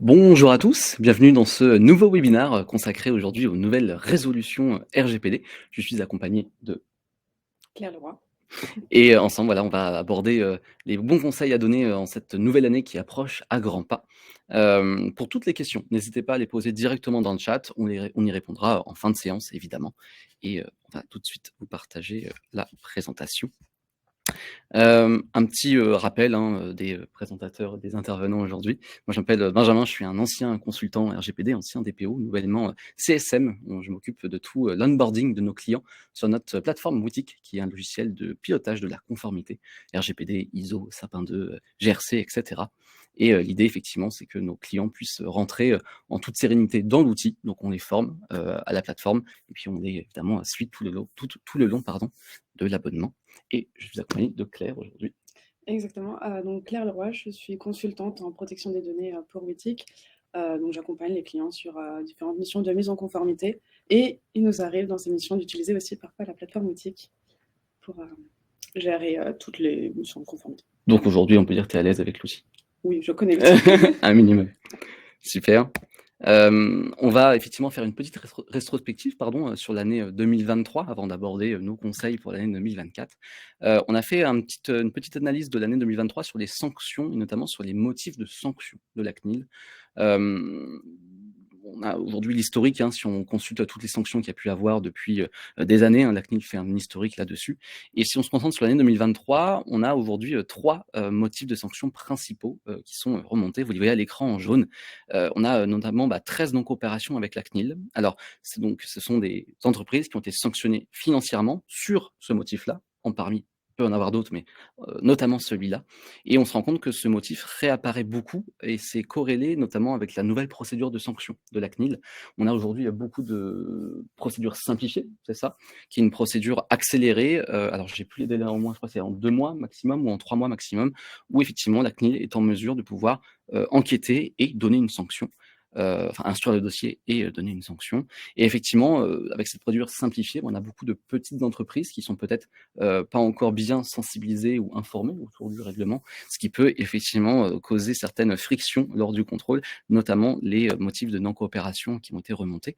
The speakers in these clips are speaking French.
Bonjour à tous, bienvenue dans ce nouveau webinaire consacré aujourd'hui aux nouvelles résolutions RGPD. Je suis accompagné de Claire Leroy. et ensemble, voilà, on va aborder les bons conseils à donner en cette nouvelle année qui approche à grands pas. Pour toutes les questions, n'hésitez pas à les poser directement dans le chat, on y répondra en fin de séance évidemment. Et on va tout de suite vous partager la présentation. Un petit rappel des présentateurs, des intervenants aujourd'hui. Moi, je m'appelle Benjamin, je suis un ancien consultant RGPD, ancien DPO, nouvellement CSM. Je m'occupe de tout l'onboarding de nos clients sur notre plateforme boutique, qui est un logiciel de pilotage de la conformité RGPD, ISO, Sapin 2, GRC, etc. Et l'idée, effectivement, c'est que nos clients puissent rentrer en toute sérénité dans l'outil. Donc, on les forme à la plateforme et puis on les évidemment suit tout le long, tout le long de l'abonnement. Et je suis accompagné de Claire aujourd'hui. Exactement. Donc Claire Leroy, je suis consultante en protection des données pour Wittic. Donc j'accompagne les clients sur différentes missions de mise en conformité. Et il nous arrive dans ces missions d'utiliser aussi parfois la plateforme Wittic pour gérer toutes les missions de conformité. Donc aujourd'hui, on peut dire que tu es à l'aise avec l'outil. Oui, je connais l'outil. Un minimum. Super. On va effectivement faire une petite rétrospective sur l'année 2023 avant d'aborder nos conseils pour l'année 2024. On a fait une petite analyse de l'année 2023 sur les sanctions et notamment sur les motifs de sanctions de la CNIL. On a aujourd'hui l'historique, si on consulte toutes les sanctions qu'il y a pu avoir depuis des années, la CNIL fait un historique là-dessus. Et si on se concentre sur l'année 2023, on a aujourd'hui trois motifs de sanctions principaux qui sont remontés. Vous les voyez à l'écran en jaune. On a notamment 13 non-coopérations avec la CNIL. Alors, ce sont des entreprises qui ont été sanctionnées financièrement sur ce motif-là, parmi il peut en avoir d'autres, mais notamment celui-là. Et on se rend compte que ce motif réapparaît beaucoup et c'est corrélé notamment avec la nouvelle procédure de sanction de la CNIL. On a aujourd'hui beaucoup de procédures simplifiées, c'est ça, qui est une procédure accélérée. Alors, j'ai plus les délais en mois, je crois que c'est en 2 mois maximum ou en 3 mois maximum, où effectivement la CNIL est en mesure de pouvoir enquêter et donner une sanction. Instruire le dossier et donner une sanction. Et effectivement, avec cette procédure simplifiée, on a beaucoup de petites entreprises qui sont peut-être pas encore bien sensibilisées ou informées autour du règlement, ce qui peut effectivement causer certaines frictions lors du contrôle, notamment les motifs de non-coopération qui ont été remontés.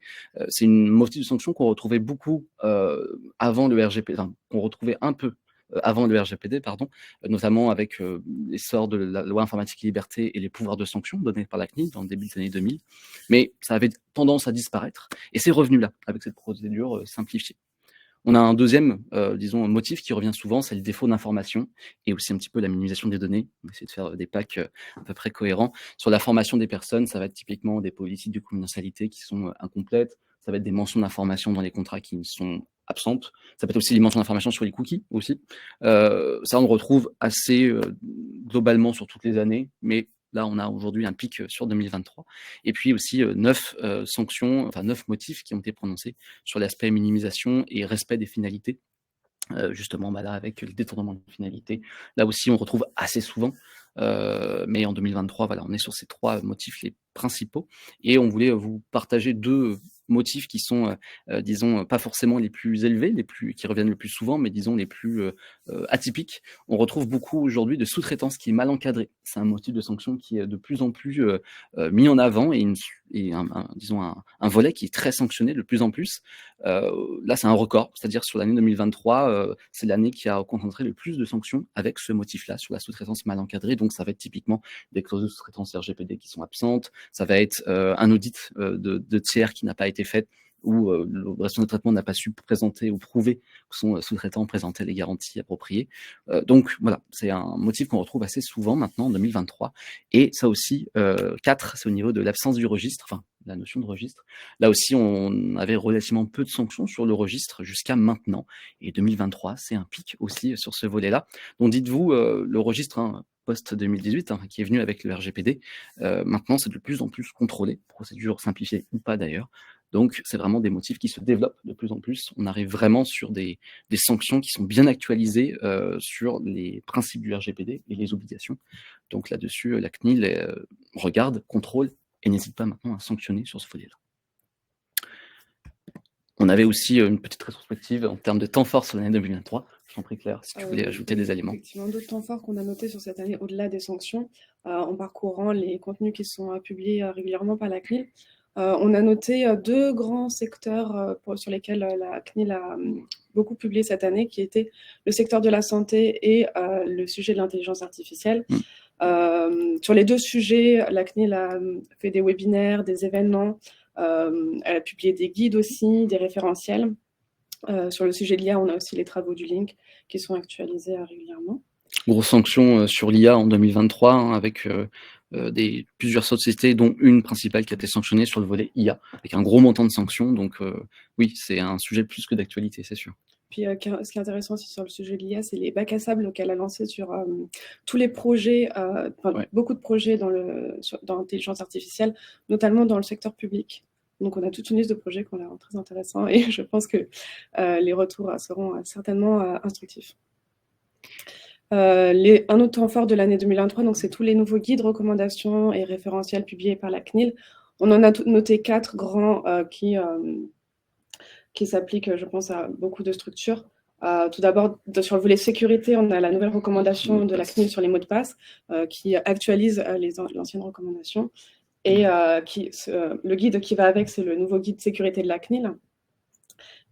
C'est une motif de sanction qu'on retrouvait beaucoup avant le RGPD, qu'on retrouvait un peu avant le RGPD, notamment avec l'essor de la loi informatique et liberté et les pouvoirs de sanction donnés par la CNIL dans le début des années 2000. Mais ça avait tendance à disparaître et c'est revenu là, avec cette procédure simplifiée. On a un deuxième, motif qui revient souvent, c'est le défaut d'information et aussi un petit peu la minimisation des données. On va essayer de faire des packs à peu près cohérents. Sur la formation des personnes, ça va être typiquement des politiques de confidentialité qui sont incomplètes. Ça va être des mentions d'information dans les contrats qui sont absentes. Ça peut être aussi des mentions d'information sur les cookies aussi. Ça, on le retrouve assez globalement sur toutes les années, mais là, on a aujourd'hui un pic sur 2023. Et puis aussi 9 sanctions, 9 motifs qui ont été prononcés sur l'aspect minimisation et respect des finalités. Justement, là, avec le détournement de finalité, là aussi, on retrouve assez souvent. Mais en 2023, voilà, on est sur ces 3 motifs les principaux. Et on voulait vous partager 2 motifs qui sont, disons, pas forcément les plus élevés, qui reviennent le plus souvent, mais disons les plus atypiques. On retrouve beaucoup aujourd'hui de sous-traitance qui est mal encadrée. C'est un motif de sanction qui est de plus en plus mis en avant et un volet qui est très sanctionné de plus en plus. Là, c'est un record, c'est-à-dire sur l'année 2023, c'est l'année qui a concentré le plus de sanctions avec ce motif-là sur la sous-traitance mal encadrée. Donc, ça va être typiquement des clauses de sous-traitance RGPD qui sont absentes. Ça va être un audit de tiers qui n'a pas été fait où le responsable de traitement n'a pas su présenter ou prouver que son sous-traitant présentait les garanties appropriées. Donc voilà, c'est un motif qu'on retrouve assez souvent maintenant en 2023. Et ça aussi, 4, c'est au niveau de l'absence du registre, la notion de registre. Là aussi, on avait relativement peu de sanctions sur le registre jusqu'à maintenant. Et 2023, c'est un pic aussi sur ce volet-là. Donc dites-vous, le registre post-2018, qui est venu avec le RGPD, maintenant c'est de plus en plus contrôlé, procédure simplifiée ou pas d'ailleurs. Donc c'est vraiment des motifs qui se développent de plus en plus. On arrive vraiment sur des sanctions qui sont bien actualisées sur les principes du RGPD et les obligations. Donc là-dessus, la CNIL regarde, contrôle et n'hésite pas maintenant à sanctionner sur ce volet-là. On avait aussi une petite rétrospective en termes de temps fort sur l'année 2023. Je t'en prie Claire, si tu voulais ajouter des éléments. Effectivement, d'autres temps forts qu'on a notés sur cette année, au-delà des sanctions, en parcourant les contenus qui sont publiés régulièrement par la CNIL. On a noté deux grands secteurs sur lesquels la CNIL a beaucoup publié cette année, qui étaient le secteur de la santé et le sujet de l'intelligence artificielle. Sur les deux sujets, la CNIL a fait des webinaires, des événements, elle a publié des guides aussi, des référentiels. Sur le sujet de l'IA, on a aussi les travaux du Link qui sont actualisés régulièrement. Grosse sanction sur l'IA en 2023, hein, avec plusieurs sociétés, dont une principale qui a été sanctionnée sur le volet IA, avec un gros montant de sanctions. Donc oui, c'est un sujet plus que d'actualité, c'est sûr. Puis ce qui est intéressant aussi sur le sujet de l'IA, c'est les bacs à sable qu'elle a lancés sur tous les projets, beaucoup de projets dans l'intelligence artificielle, notamment dans le secteur public. Donc on a toute une liste de projets qu'on a très intéressants et je pense que les retours seront certainement instructifs. Un autre temps fort de l'année 2023, donc c'est tous les nouveaux guides, recommandations et référentiels publiés par la CNIL. On en a noté 4 grands qui s'appliquent, je pense, à beaucoup de structures. Tout d'abord, sur le volet sécurité, on a la nouvelle recommandation de la CNIL sur les mots de passe qui actualise l'ancienne recommandation. Et le guide qui va avec, c'est le nouveau guide sécurité de la CNIL.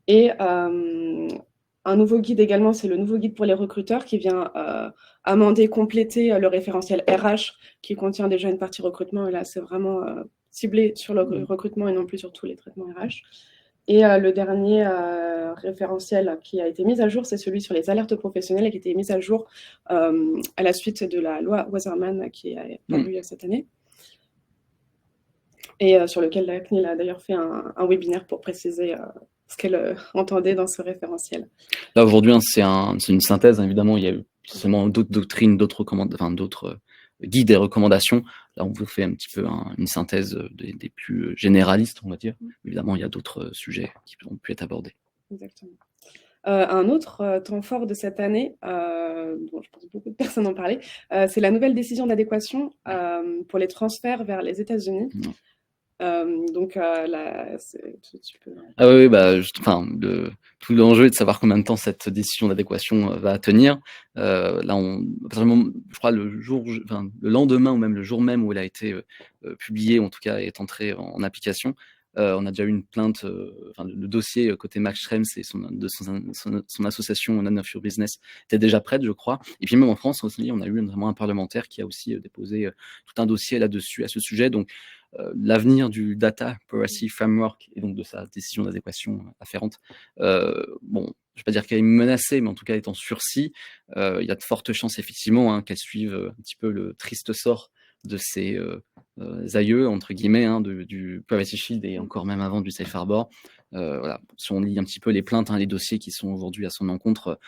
Et un nouveau guide également, c'est le nouveau guide pour les recruteurs qui vient amender, compléter le référentiel RH qui contient déjà une partie recrutement. Et là, c'est vraiment ciblé sur le recrutement et non plus sur tous les traitements RH. Et le dernier référentiel qui a été mis à jour, c'est celui sur les alertes professionnelles et qui a été mis à jour à la suite de la loi Wasserman qui a paru cette année. Et sur lequel la CNIL a d'ailleurs fait un webinaire pour préciser ce qu'elle entendait dans ce référentiel. Là, aujourd'hui, c'est une synthèse, hein, évidemment, il y a eu seulement d'autres doctrines, d'autres guides et recommandations. Là, on vous fait un petit peu une synthèse des plus généralistes, on va dire. Évidemment, il y a d'autres sujets qui ont pu être abordés. Exactement. Un autre temps fort de cette année, dont je pense que beaucoup de personnes en parlaient, c'est la nouvelle décision d'adéquation pour les transferts vers les États-Unis. Donc là, tu peux... Ah oui, tout l'enjeu est de savoir combien de temps cette décision d'adéquation va tenir. Là, je crois le lendemain ou même le jour même où elle a été publiée, en tout cas est entrée en application, on a déjà eu une plainte, le dossier côté Max Schrems et son association None of Your Business était déjà prête, je crois. Et puis même en France aussi, on a eu vraiment un parlementaire qui a aussi déposé tout un dossier là-dessus, à ce sujet. Donc l'avenir du Data Privacy Framework et donc de sa décision d'adéquation afférente, je ne vais pas dire qu'elle est menacée, mais en tout cas elle est en sursis. Il y a de fortes chances effectivement qu'elle suive un petit peu le triste sort de ces aïeux, entre guillemets, du Privacy Shield et encore même avant du Safe Harbor. Voilà. Si on lit un petit peu les plaintes, les dossiers qui sont aujourd'hui à son encontre,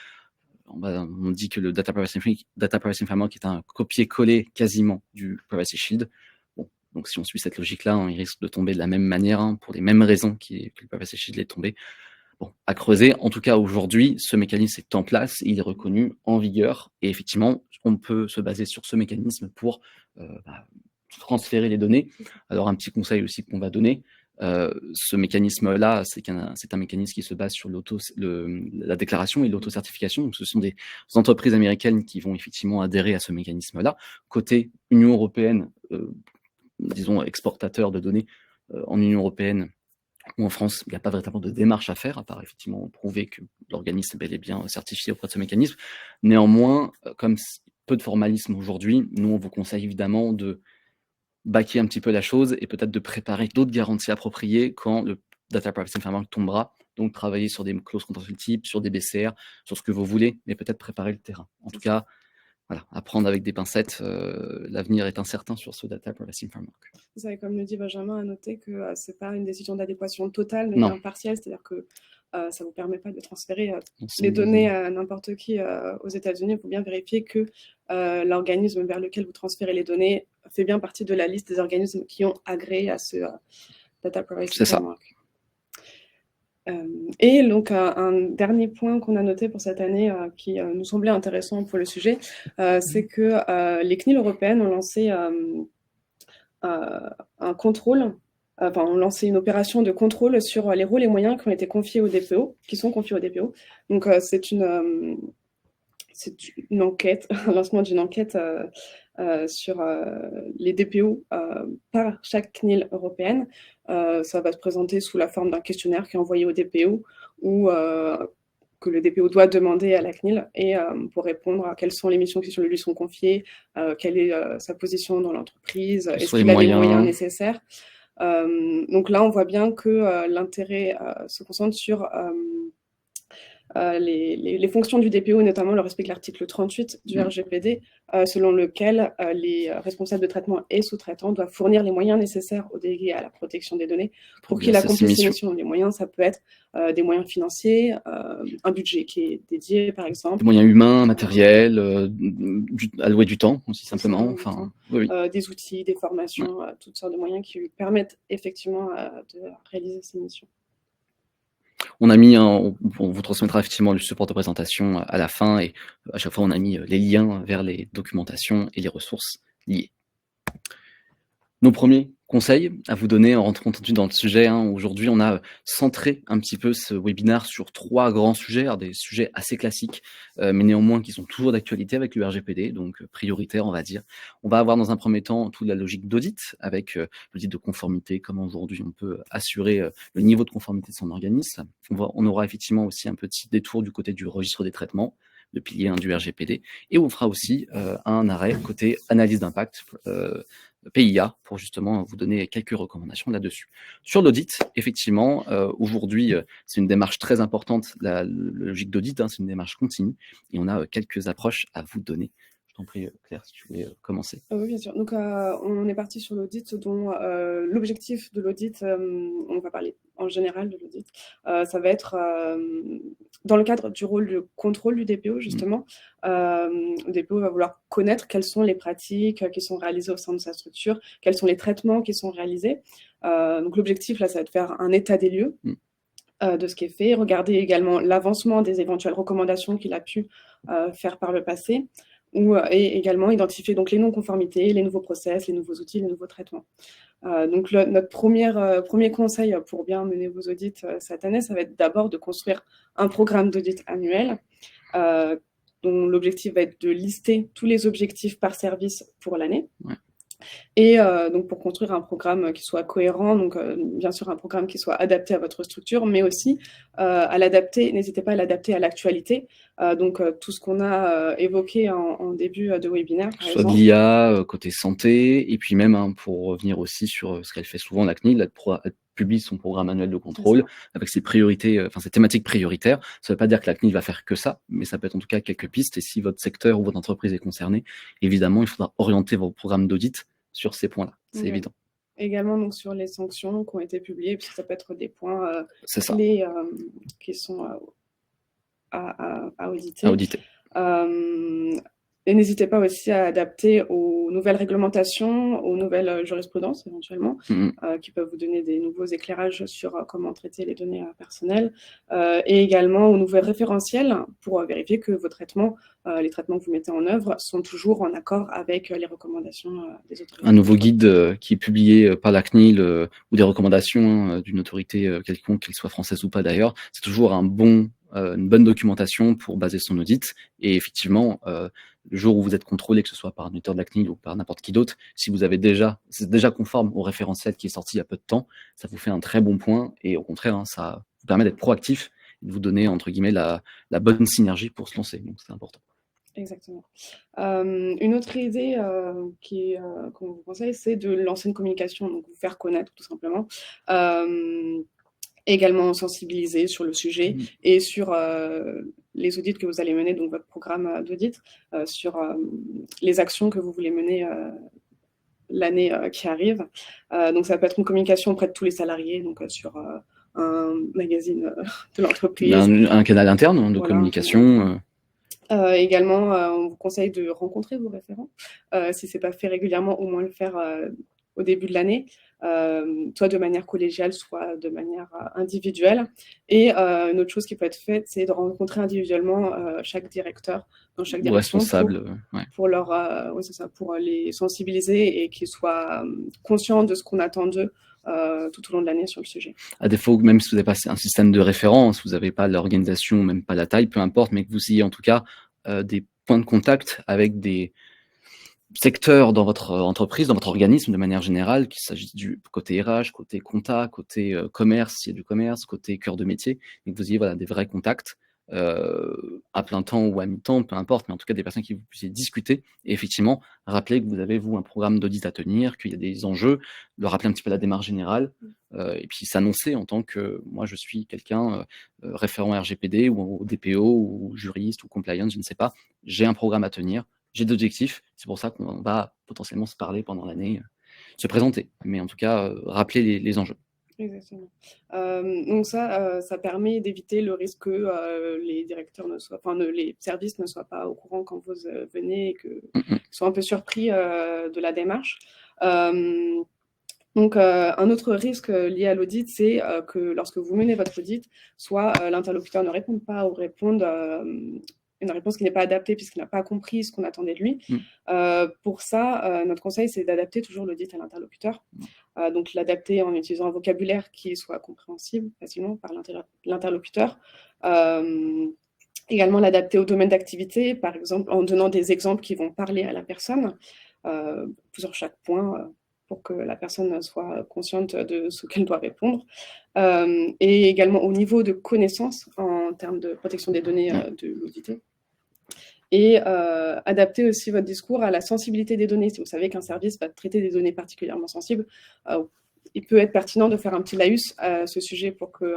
on dit que le Data Privacy Framework est un copier-coller quasiment du Privacy Shield. Donc si on suit cette logique-là, il risque de tomber de la même manière, pour les mêmes raisons que le Privacy Shield est tombé. À creuser. En tout cas, aujourd'hui, ce mécanisme est en place, il est reconnu, en vigueur, et effectivement, on peut se baser sur ce mécanisme pour transférer les données. Alors, un petit conseil aussi qu'on va donner, ce mécanisme-là, c'est un mécanisme qui se base sur la déclaration et l'autocertification. Donc, ce sont des entreprises américaines qui vont effectivement adhérer à ce mécanisme-là. Côté Union européenne, disons exportateur de données en Union européenne ou en France, il n'y a pas véritablement de démarche à faire, à part effectivement prouver que l'organisme est bel et bien certifié auprès de ce mécanisme. Néanmoins, comme peu de formalisme aujourd'hui, nous on vous conseille évidemment de baquer un petit peu la chose et peut-être de préparer d'autres garanties appropriées quand le Data Privacy Framework tombera. Donc travailler sur des clauses contractuelles type, sur des BCR, sur ce que vous voulez, mais peut-être préparer le terrain. En tout cas, voilà, à prendre avec des pincettes, l'avenir est incertain sur ce Data Privacy Framework. Ça, et comme le dit Benjamin, à noter que ce n'est pas une décision d'adéquation totale, mais bien partielle, c'est-à-dire que ça ne vous permet pas de transférer les données à n'importe qui aux États-Unis. Il faut bien vérifier que l'organisme vers lequel vous transférez les données fait bien partie de la liste des organismes qui ont agréé à ce Data Privacy Framework. Et donc, un dernier point qu'on a noté pour cette année qui nous semblait intéressant pour le sujet, c'est que les CNIL européennes ont lancé un contrôle ont lancé une opération de contrôle sur les rôles et moyens qui ont été confiés au DPO, qui sont confiés au DPO. Donc, c'est une enquête, un lancement d'une enquête sur les DPO par chaque CNIL européenne. Ça va se présenter sous la forme d'un questionnaire qui est envoyé au DPO ou que le DPO doit demander à la CNIL et pour répondre à quelles sont les missions qui lui sont confiées, quelle est sa position dans l'entreprise, est-ce qu'il a les moyens nécessaires. Donc là, on voit bien que l'intérêt se concentre sur les fonctions du DPO, notamment le respect de l'article 38 du RGPD, selon lequel les responsables de traitement et sous-traitants doivent fournir les moyens nécessaires aux délégués à la protection des données pour qu'il accomplisse ses missions. Les moyens, ça peut être des moyens financiers, un budget qui est dédié, par exemple. Des moyens humains, matériels, allouer du temps aussi simplement. Enfin, oui. Des outils, des formations, toutes sortes de moyens qui lui permettent effectivement de réaliser ses missions. On a mis, on vous transmettra effectivement le support de présentation à la fin et à chaque fois on a mis les liens vers les documentations et les ressources liées. Nos premiers conseils à vous donner en rentrant tout de suite dans le sujet. Aujourd'hui, on a centré un petit peu ce webinaire sur 3 grands sujets, des sujets assez classiques, mais néanmoins qui sont toujours d'actualité avec le RGPD, donc prioritaire, on va dire. On va avoir dans un premier temps toute la logique d'audit, avec l'audit de conformité, comment aujourd'hui on peut assurer le niveau de conformité de son organisme. On aura effectivement aussi un petit détour du côté du registre des traitements, le pilier du RGPD, et on fera aussi un arrêt côté analyse d'impact, PIA, pour justement vous donner quelques recommandations là-dessus. Sur l'audit, effectivement, aujourd'hui, c'est une démarche très importante, la logique d'audit, c'est une démarche continue, et on a quelques approches à vous donner. Je t'en prie, Claire, si tu voulais commencer. Oui, bien sûr. Donc, on est parti sur l'audit dont l'objectif de l'audit, on va parler en général de l'audit, ça va être dans le cadre du rôle de contrôle du DPO, justement. Le DPO va vouloir connaître quelles sont les pratiques qui sont réalisées au sein de sa structure, quels sont les traitements qui sont réalisés. Donc, l'objectif, là, ça va être de faire un état des lieux de ce qui est fait, regarder également l'avancement des éventuelles recommandations qu'il a pu faire par le passé, et également identifier donc les non-conformités, les nouveaux process, les nouveaux outils, les nouveaux traitements. Donc notre premier conseil pour bien mener vos audits cette année, ça va être d'abord de construire un programme d'audit annuel dont l'objectif va être de lister tous les objectifs par service pour l'année. Ouais. Et donc pour construire un programme qui soit cohérent, donc bien sûr un programme qui soit adapté à votre structure, mais aussi n'hésitez pas à l'adapter à l'actualité. Donc tout ce qu'on a évoqué en début de webinaire, par exemple. Soit de l'IA, côté santé, et puis même pour revenir aussi sur ce qu'elle fait souvent, la CNIL, elle publie son programme annuel de contrôle avec ses priorités, ses thématiques prioritaires. Ça ne veut pas dire que la CNIL va faire que ça, mais ça peut être en tout cas quelques pistes. Et si votre secteur ou votre entreprise est concernée, évidemment, il faudra orienter vos programmes d'audit sur ces points-là. C'est évident. Également donc sur les sanctions qui ont été publiées, puisque ça peut être des points clés qui sont à auditer. Et n'hésitez pas aussi à adapter aux nouvelles réglementations, aux nouvelles jurisprudences éventuellement, qui peuvent vous donner des nouveaux éclairages sur comment traiter les données personnelles, et également aux nouveaux référentiels pour vérifier que vos traitements, les traitements que vous mettez en œuvre, sont toujours en accord avec les recommandations des autorités. Un nouveau guide qui est publié par la CNIL ou des recommandations d'une autorité quelconque, qu'elle soit française ou pas d'ailleurs, c'est toujours une bonne documentation pour baser son audit. Et effectivement, le jour où vous êtes contrôlé, que ce soit par un auditeur de la CNIL ou par n'importe qui d'autre, si vous avez c'est déjà conforme au référentiel qui est sorti il y a peu de temps, ça vous fait un très bon point. Et au contraire, ça vous permet d'être proactif et de vous donner, entre guillemets, la bonne synergie pour se lancer. Donc, c'est important. Exactement. Une autre idée qu'on vous conseille, c'est de lancer une communication, donc vous faire connaître tout simplement. Également sensibiliser sur le sujet et sur les audits que vous allez mener, donc votre programme d'audit, sur les actions que vous voulez mener l'année qui arrive. Donc ça peut être une communication auprès de tous les salariés, donc sur un magazine de l'entreprise. Un canal interne de communication. Également, on vous conseille de rencontrer vos référents. Si ce n'est pas fait régulièrement, au moins le faire au début de l'année, soit de manière collégiale, soit de manière individuelle. Et une autre chose qui peut être faite, c'est de rencontrer individuellement chaque directeur dans chaque direction responsable, pour les sensibiliser et qu'ils soient conscients de ce qu'on attend d'eux tout au long de l'année sur le sujet. À défaut, même si vous n'avez pas un système de référence, vous n'avez pas l'organisation, même pas la taille, peu importe, mais que vous ayez en tout cas des points de contact avec des secteurs dans votre entreprise, dans votre organisme de manière générale, qu'il s'agisse du côté RH, côté compta, côté commerce, s'il y a du commerce, côté cœur de métier, et que vous ayez voilà, des vrais contacts à plein temps ou à mi-temps, peu importe, mais en tout cas des personnes qui vous puissiez discuter et effectivement rappeler que vous avez, vous, un programme d'audit à tenir, qu'il y a des enjeux, leur rappeler un petit peu la démarche générale, et puis s'annoncer en tant que, moi je suis quelqu'un, référent RGPD ou DPO ou juriste ou compliance, je ne sais pas, j'ai un programme à tenir, j'ai des objectifs, c'est pour ça qu'on va potentiellement se parler pendant l'année, se présenter, mais en tout cas rappeler les enjeux. Exactement. Donc ça permet d'éviter le risque que les directeurs les services ne soient pas au courant quand vous venez et qu'ils soient un peu surpris de la démarche. Donc, un autre risque lié à l'audit, c'est que lorsque vous menez votre audit, soit l'interlocuteur ne réponde pas ou réponde une réponse qui n'est pas adaptée puisqu'il n'a pas compris ce qu'on attendait de lui. Pour ça, notre conseil, c'est d'adapter toujours l'audit à l'interlocuteur. Donc, l'adapter en utilisant un vocabulaire qui soit compréhensible facilement par l'interlocuteur. Également, l'adapter au domaine d'activité, par exemple, en donnant des exemples qui vont parler à la personne sur chaque point pour que la personne soit consciente de ce qu'elle doit répondre. Et également au niveau de connaissances en termes de protection des données de l'audité. Et adapter aussi votre discours à la sensibilité des données. Si vous savez qu'un service va traiter des données particulièrement sensibles, il peut être pertinent de faire un petit laïus à ce sujet pour que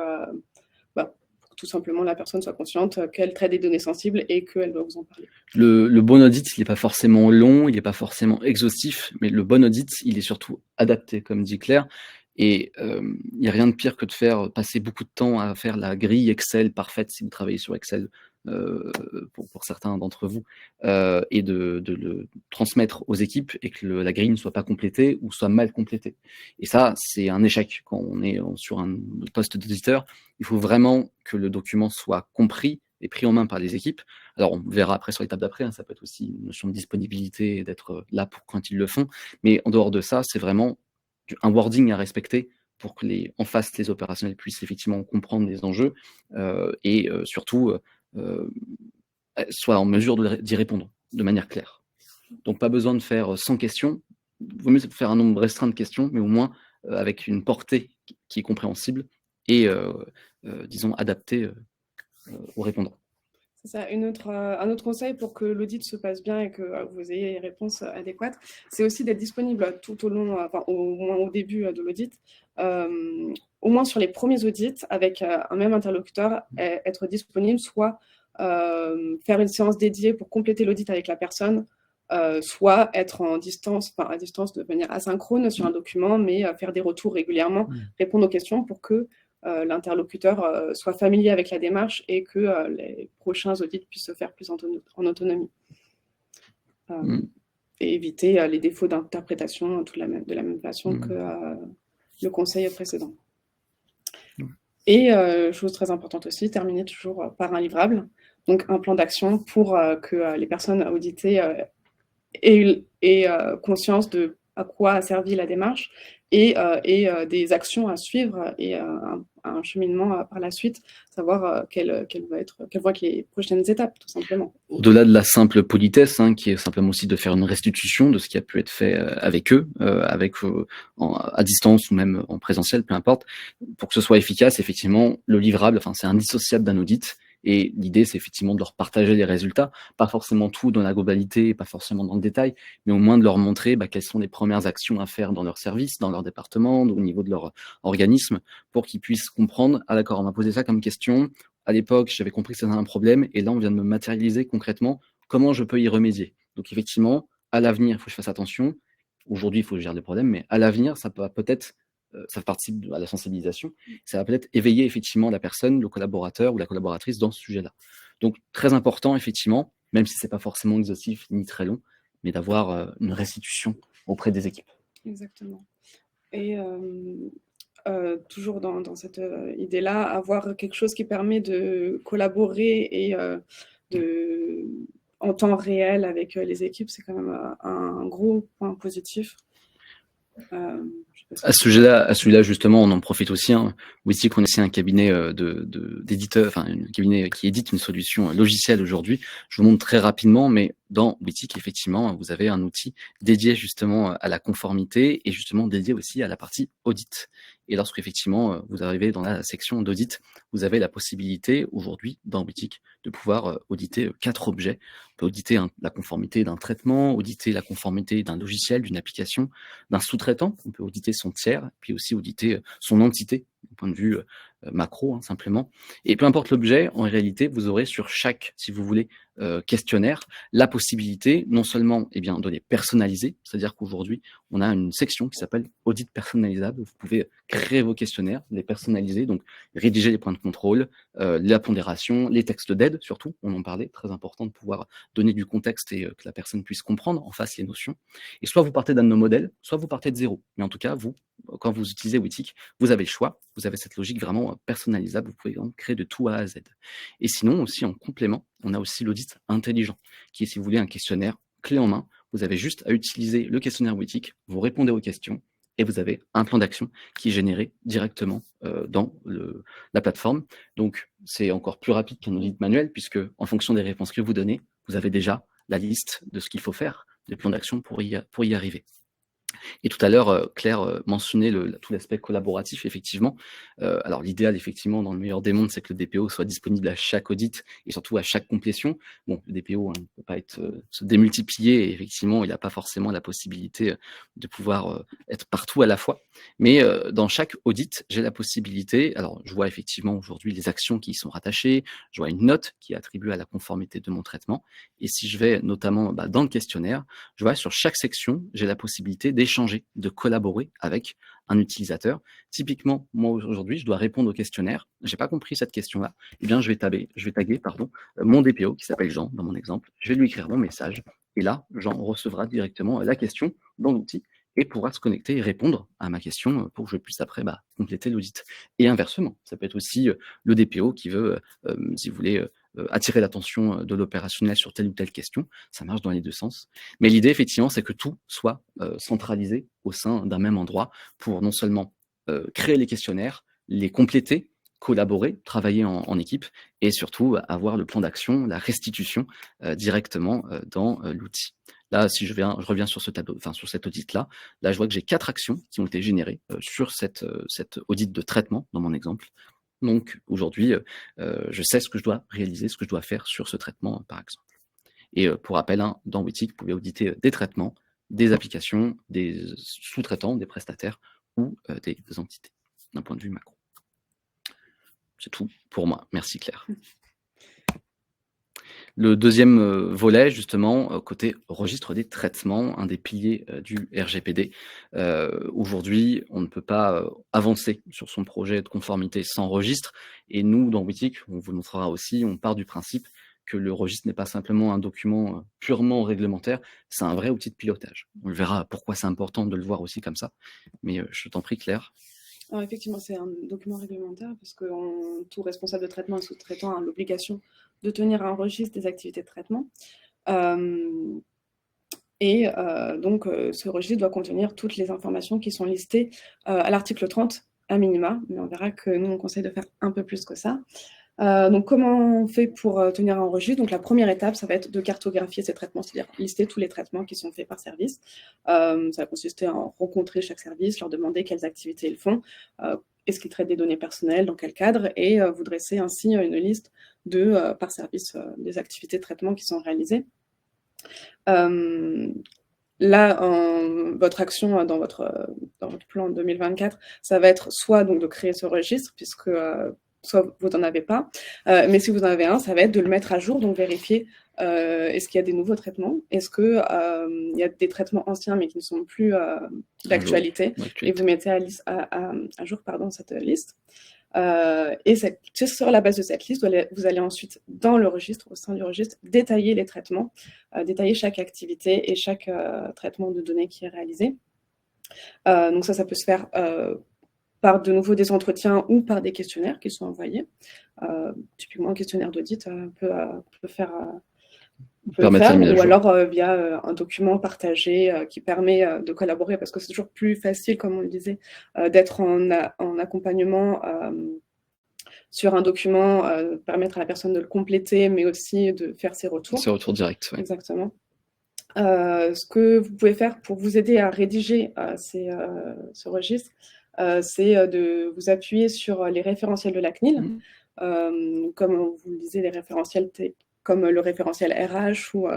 tout simplement la personne soit consciente qu'elle traite des données sensibles et qu'elle doit vous en parler. Le bon audit, il n'est pas forcément long, il n'est pas forcément exhaustif, mais le bon audit, il est surtout adapté, comme dit Claire. Et il n'y a rien de pire que de faire passer beaucoup de temps à faire la grille Excel parfaite, si vous travaillez sur Excel, pour certains d'entre vous, et de le transmettre aux équipes et que la grille ne soit pas complétée ou soit mal complétée. Et ça, c'est un échec quand on est sur un poste d'auditeur. Il faut vraiment que le document soit compris et pris en main par les équipes. Alors, on verra après sur l'étape d'après, ça peut être aussi une notion de disponibilité et d'être là pour quand ils le font. Mais en dehors de ça, c'est vraiment un wording à respecter pour que en face, les opérationnels puissent effectivement comprendre les enjeux et surtout soient en mesure d'y répondre de manière claire. Donc, pas besoin de faire 100 questions. Il vaut mieux faire un nombre restreint de questions, mais au moins avec une portée qui est compréhensible et, disons, adaptée aux répondants. C'est ça. Un autre conseil pour que l'audit se passe bien et que vous ayez les réponses adéquates, c'est aussi d'être disponible tout au long, au moins au début de l'audit, au moins sur les premiers audits, avec un même interlocuteur, être disponible, soit faire une séance dédiée pour compléter l'audit avec la personne, soit être à distance de manière asynchrone sur un document, mais faire des retours régulièrement, répondre aux questions pour que l'interlocuteur soit familier avec la démarche et que les prochains audits puissent se faire plus en autonomie. Et éviter les défauts d'interprétation de la même façon que le conseil précédent. Et chose très importante aussi, terminer toujours par un livrable, donc un plan d'action pour que les personnes auditées aient conscience de à quoi a servi la démarche et des actions à suivre et un cheminement par la suite, savoir quelles vont être les prochaines étapes, tout simplement. Au-delà de la simple politesse, qui est simplement aussi de faire une restitution de ce qui a pu être fait avec eux, à distance ou même en présentiel, peu importe, pour que ce soit efficace, effectivement, le livrable, c'est indissociable d'un audit. Et l'idée, c'est effectivement de leur partager les résultats, pas forcément tout dans la globalité, pas forcément dans le détail, mais au moins de leur montrer quelles sont les premières actions à faire dans leur service, dans leur département, au niveau de leur organisme, pour qu'ils puissent comprendre, ah d'accord, on m'a posé ça comme question, à l'époque, j'avais compris que c'était un problème, et là, on vient de me matérialiser concrètement comment je peux y remédier. Donc effectivement, à l'avenir, il faut que je fasse attention. Aujourd'hui, il faut que je gère les problèmes, mais à l'avenir, ça peut peut-être ça participe à la sensibilisation, ça va peut-être éveiller effectivement la personne, le collaborateur ou la collaboratrice dans ce sujet-là. Donc très important effectivement, même si c'est pas forcément exhaustif ni très long, mais d'avoir une restitution auprès des équipes. Exactement. Et toujours dans cette idée-là, avoir quelque chose qui permet de collaborer et en temps réel avec les équipes, c'est quand même un gros point positif. Je sais pas À celui-là, justement, on en profite aussi. Wittic, on est un cabinet d'éditeur, enfin, un cabinet qui édite une solution logicielle aujourd'hui. Je vous montre très rapidement, mais dans Wittic, effectivement, vous avez un outil dédié justement à la conformité et justement dédié aussi à la partie audit. Et lorsque effectivement vous arrivez dans la section d'audit, vous avez la possibilité aujourd'hui dans Wittic de pouvoir auditer 4 objets. On peut auditer la conformité d'un traitement, auditer la conformité d'un logiciel, d'une application, d'un sous-traitant. On peut auditer son tiers, puis aussi auditer son entité, du point de vue macro, simplement. Et peu importe l'objet, en réalité, vous aurez sur chaque, si vous voulez, questionnaire, la possibilité non seulement de les personnaliser, c'est-à-dire qu'aujourd'hui, on a une section qui s'appelle audit personnalisable. Vous pouvez créer vos questionnaires, les personnaliser, donc rédiger les points de contrôle, la pondération, les textes d'aide surtout, on en parlait, très important de pouvoir donner du contexte et que la personne puisse comprendre en face les notions. Et soit vous partez d'un de nos modèles, soit vous partez de zéro. Mais en tout cas, vous, quand vous utilisez Wittic, vous avez le choix, vous avez cette logique vraiment personnalisable, vous pouvez vraiment créer de tout A à Z. Et sinon, aussi en complément, on a aussi l'audit intelligent, qui est, si vous voulez, un questionnaire clé en main. Vous avez juste à utiliser le questionnaire Wittic, vous répondez aux questions, et vous avez un plan d'action qui est généré directement dans la plateforme. Donc, c'est encore plus rapide qu'un audit manuel, puisque en fonction des réponses que vous donnez, vous avez déjà la liste de ce qu'il faut faire, des plans d'action pour y arriver. Et tout à l'heure, Claire mentionnait tout l'aspect collaboratif, effectivement. Alors l'idéal, effectivement, dans le meilleur des mondes, c'est que le DPO soit disponible à chaque audit et surtout à chaque complétion. Bon, le DPO ne peut pas se démultiplier et effectivement, il n'a pas forcément la possibilité de pouvoir être partout à la fois. Mais dans chaque audit, j'ai la possibilité, alors je vois effectivement aujourd'hui les actions qui y sont rattachées, je vois une note qui est attribuée à la conformité de mon traitement. Et si je vais notamment dans le questionnaire, je vois sur chaque section, j'ai la possibilité d'échanger, de collaborer avec un utilisateur. Typiquement, moi aujourd'hui, je dois répondre au questionnaire. J'ai pas compris cette question-là. Eh bien, je vais taguer mon DPO qui s'appelle Jean dans mon exemple. Je vais lui écrire mon message et là, Jean recevra directement la question dans l'outil et pourra se connecter et répondre à ma question pour que je puisse après compléter l'audit. Et inversement, ça peut être aussi le DPO qui veut, si vous voulez, attirer l'attention de l'opérationnel sur telle ou telle question. Ça marche dans les deux sens. Mais l'idée, effectivement, c'est que tout soit centralisé au sein d'un même endroit pour non seulement créer les questionnaires, les compléter, collaborer, travailler en équipe et surtout avoir le plan d'action, la restitution directement dans l'outil. Là, si je reviens sur ce tableau, enfin sur cet audit-là, là je vois que j'ai 4 actions qui ont été générées sur cet audit de traitement dans mon exemple. Donc aujourd'hui, je sais ce que je dois réaliser, ce que je dois faire sur ce traitement, par exemple. Et pour rappel, dans Wittic, vous pouvez auditer des traitements, des applications, des sous-traitants, des prestataires ou des entités, d'un point de vue macro. C'est tout pour moi. Merci Claire. Le deuxième volet, justement, côté registre des traitements, un des piliers du RGPD. Aujourd'hui, on ne peut pas avancer sur son projet de conformité sans registre. Et nous, dans Wittic, on vous le montrera aussi, on part du principe que le registre n'est pas simplement un document purement réglementaire, c'est un vrai outil de pilotage. On verra pourquoi c'est important de le voir aussi comme ça. Mais je t'en prie, Claire. Alors effectivement, c'est un document réglementaire parce que tout responsable de traitement et sous-traitant a l'obligation de tenir un registre des activités de traitement. Donc, ce registre doit contenir toutes les informations qui sont listées à l'article 30 à minima, mais on verra que nous, on conseille de faire un peu plus que ça. Donc, comment on fait pour tenir un registre? Donc, la première étape, ça va être de cartographier ces traitements, c'est-à-dire lister tous les traitements qui sont faits par service. Ça va consister à rencontrer chaque service, leur demander quelles activités ils font, est-ce qu'ils traitent des données personnelles, dans quel cadre, et vous dressez ainsi une liste par service des activités de traitement qui sont réalisées. Là, votre action dans votre plan 2024, ça va être soit donc de créer ce registre, puisque soit vous n'en avez pas, mais si vous en avez un, ça va être de le mettre à jour, donc vérifier est-ce qu'il y a des nouveaux traitements, est-ce qu'il y a des traitements anciens mais qui ne sont plus d'actualité, et vous mettez à jour cette liste. Et c'est sur la base de cette liste, vous allez ensuite, dans le registre, au sein du registre, détailler les traitements, détailler chaque activité et chaque traitement de données qui est réalisé. Donc ça peut se faire par de nouveau des entretiens ou par des questionnaires qui sont envoyés. Typiquement, un questionnaire d'audit peut faire on peut le Permettre la faire, mise à ou jour. alors via un document partagé qui permet de collaborer, parce que c'est toujours plus facile, comme on le disait, d'être en accompagnement sur un document, permettre à la personne de le compléter, mais aussi de faire ses retours. C'est retour direct, ouais. Exactement. Ce que vous pouvez faire pour vous aider à rédiger ce registre, c'est de vous appuyer sur les référentiels de la CNIL. Comme vous le disiez, les référentiels comme le référentiel RH ou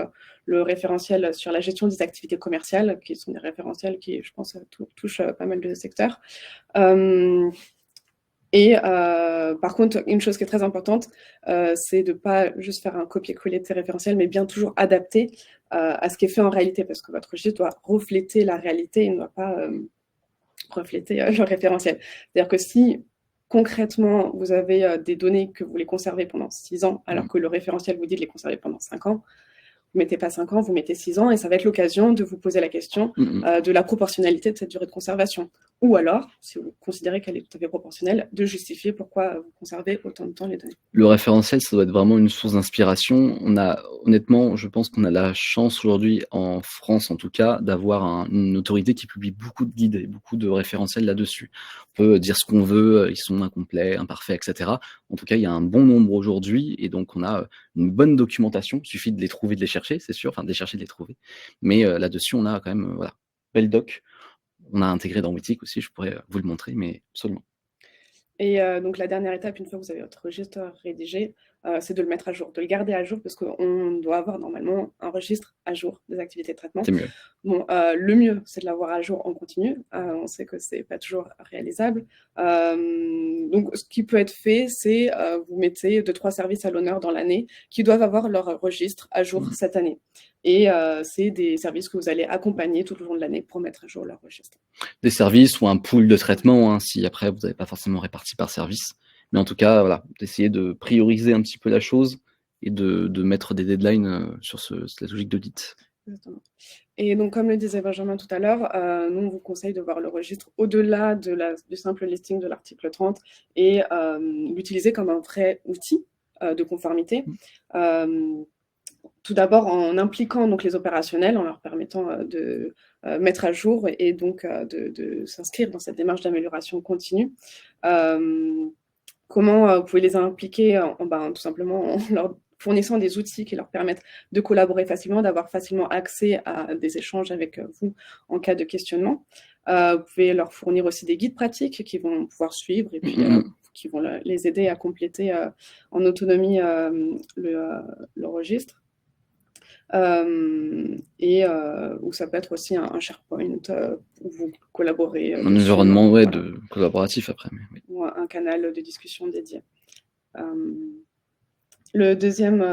le référentiel sur la gestion des activités commerciales, qui sont des référentiels qui, je pense, touchent pas mal de secteurs. Par contre, une chose qui est très importante, c'est de ne pas juste faire un copier-coller de ces référentiels, mais bien toujours adapter à ce qui est fait en réalité, parce que votre registre doit refléter la réalité et ne doit pas refléter le référentiel. C'est-à-dire que si concrètement, vous avez des données que vous voulez conserver pendant 6 ans, alors que le référentiel vous dit de les conserver pendant 5 ans, vous ne mettez pas 5 ans, vous mettez 6 ans, et ça va être l'occasion de vous poser la question de la proportionnalité de cette durée de conservation. Ou alors, si vous considérez qu'elle est tout à fait proportionnelle, de justifier pourquoi vous conservez autant de temps les données. Le référentiel, ça doit être vraiment une source d'inspiration. Honnêtement, je pense qu'on a la chance aujourd'hui, en France en tout cas, d'avoir une autorité qui publie beaucoup de guides et beaucoup de référentiels là-dessus. On peut dire ce qu'on veut, ils sont incomplets, imparfaits, etc. En tout cas, il y a un bon nombre aujourd'hui, et donc on a une bonne documentation. Il suffit de les trouver, de les chercher, c'est sûr, enfin de les chercher, de les trouver. Mais là-dessus, on a quand même, voilà, belle doc. On a intégré dans Withic aussi, je pourrais vous le montrer, mais absolument. Et donc la dernière étape, une fois que vous avez votre registre rédigé, c'est de le mettre à jour, de le garder à jour, parce qu'on doit avoir normalement un registre à jour des activités de traitement. C'est mieux. Bon, le mieux, c'est de l'avoir à jour en continu. On sait que c'est pas toujours réalisable. Donc, ce qui peut être fait, c'est vous mettez 2-3 services à l'honneur dans l'année qui doivent avoir leur registre à jour cette année. Et c'est des services que vous allez accompagner tout au long de l'année pour mettre à jour leur registre. Des services ou un pool de traitement, hein, si après vous n'avez pas forcément réparti par service. Mais en tout cas, voilà, d'essayer de prioriser un petit peu la chose et de mettre des deadlines sur cette logique d'audit. Exactement. Et donc, comme le disait Benjamin tout à l'heure, nous, on vous conseille de voir le registre au-delà du simple listing de l'article 30 et l'utiliser comme un vrai outil de conformité. Tout d'abord en impliquant donc, les opérationnels, en leur permettant de mettre à jour et donc de s'inscrire dans cette démarche d'amélioration continue. Comment vous pouvez les impliquer tout simplement en leur fournissant des outils qui leur permettent de collaborer facilement, d'avoir facilement accès à des échanges avec vous en cas de questionnement. Vous pouvez leur fournir aussi des guides pratiques qui vont pouvoir suivre et puis qui vont les aider à compléter en autonomie le registre. Ou ça peut être aussi un SharePoint où vous collaborez. Un environnement de collaboratif après. Mais, oui. Ou un canal de discussion dédié. Le deuxième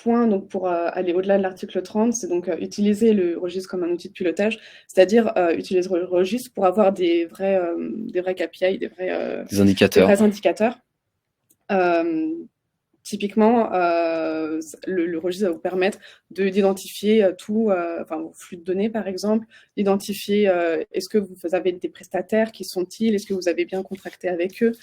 point, donc pour aller au-delà de l'article 30, c'est donc utiliser le registre comme un outil de pilotage, c'est-à-dire utiliser le registre pour avoir des vrais KPI, des vrais indicateurs. Typiquement, le registre va vous permettre d'identifier vos flux de données, par exemple, d'identifier est-ce que vous avez des prestataires, qui sont-ils, est-ce que vous avez bien contracté avec eux.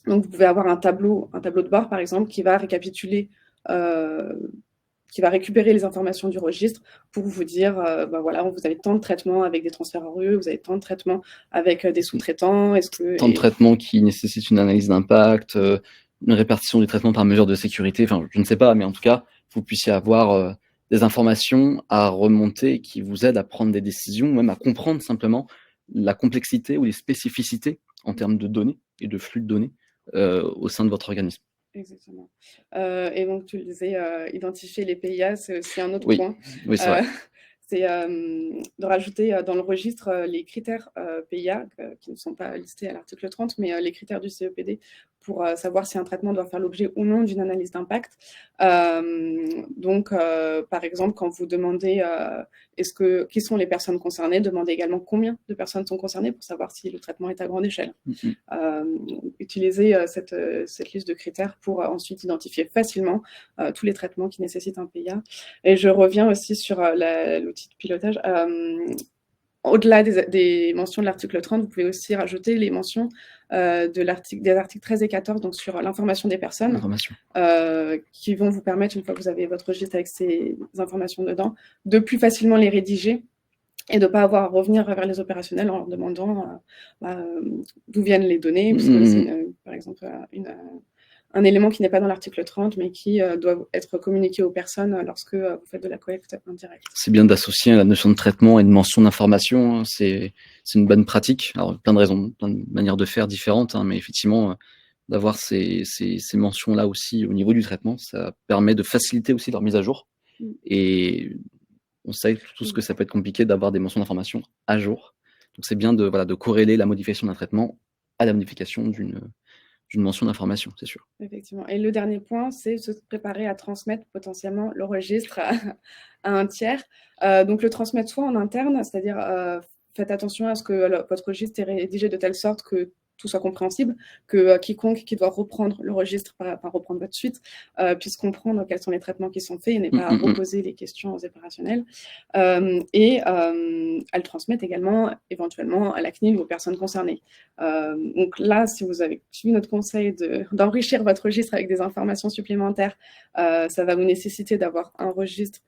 Donc, vous pouvez avoir un tableau de bord, par exemple, qui va récapituler, qui va récupérer les informations du registre pour vous dire, voilà, vous avez tant de traitements avec des transferts en rue, vous avez tant de traitements avec des sous-traitants. Tant de traitements qui nécessitent une analyse d'impact, une répartition du traitement par mesure de sécurité, enfin, je ne sais pas, mais en tout cas, vous puissiez avoir des informations à remonter qui vous aident à prendre des décisions, même à comprendre simplement la complexité ou les spécificités en termes de données et de flux de données au sein de votre organisme. Exactement. Et donc, tu le disais, identifier les PIA, c'est aussi un autre point. Oui, c'est vrai. C'est de rajouter dans le registre les critères PIA qui ne sont pas listés à l'article 30, mais les critères du CEPD pour savoir si un traitement doit faire l'objet ou non d'une analyse d'impact. Donc, par exemple, quand vous demandez qui sont les personnes concernées, demandez également combien de personnes sont concernées pour savoir si le traitement est à grande échelle. Utilisez cette liste de critères pour ensuite identifier facilement tous les traitements qui nécessitent un PIA. Et je reviens aussi sur l'outil de pilotage. Au-delà des mentions de l'article 30, vous pouvez aussi rajouter les mentions des articles 13 et 14, donc sur l'information des personnes, qui vont vous permettre, une fois que vous avez votre registre avec ces informations dedans, de plus facilement les rédiger et de ne pas avoir à revenir vers les opérationnels en leur demandant d'où viennent les données, puisque c'est par exemple un élément qui n'est pas dans l'article 30, mais qui doit être communiqué aux personnes lorsque vous faites de la collecte indirecte. C'est bien d'associer la notion de traitement et de mention d'information, hein. C'est une bonne pratique. Alors, plein de raisons, plein de manières de faire différentes, hein, mais effectivement, d'avoir ces mentions-là aussi au niveau du traitement, ça permet de faciliter aussi leur mise à jour. Et on sait tout ce que ça peut être compliqué d'avoir des mentions d'information à jour. Donc c'est bien de corréler la modification d'un traitement à la modification d'une mention d'information, c'est sûr. Effectivement. Et le dernier point, c'est se préparer à transmettre potentiellement le registre à un tiers. Donc le transmettre soit en interne, c'est-à-dire faites attention à ce que votre registre est rédigé de telle sorte que tout soit compréhensible, que quiconque qui doit reprendre le registre, reprendre votre suite, puisse comprendre quels sont les traitements qui sont faits et n'est pas à reposer les questions aux opérationnels. Et à le transmettre également éventuellement à la CNIL ou aux personnes concernées. Donc là, si vous avez suivi notre conseil d'enrichir votre registre avec des informations supplémentaires, ça va vous nécessiter d'avoir un registre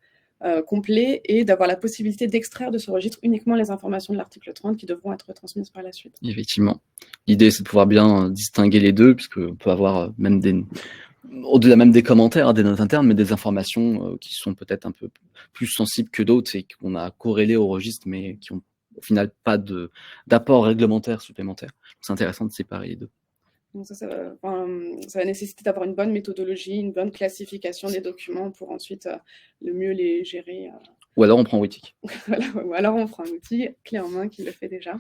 complet et d'avoir la possibilité d'extraire de ce registre uniquement les informations de l'article 30 qui devront être transmises par la suite. Effectivement. L'idée, c'est de pouvoir bien distinguer les deux, puisqu'on peut avoir même au-delà même des commentaires, des notes internes, mais des informations qui sont peut-être un peu plus sensibles que d'autres et qu'on a corrélées au registre, mais qui ont au final pas d'apport réglementaire supplémentaire. C'est intéressant de séparer les deux. Donc ça va nécessiter d'avoir une bonne méthodologie, une bonne classification des documents pour ensuite le mieux les gérer. Ou alors on prend Wittig. Voilà, ou alors on prend un outil clé en main qui le fait déjà.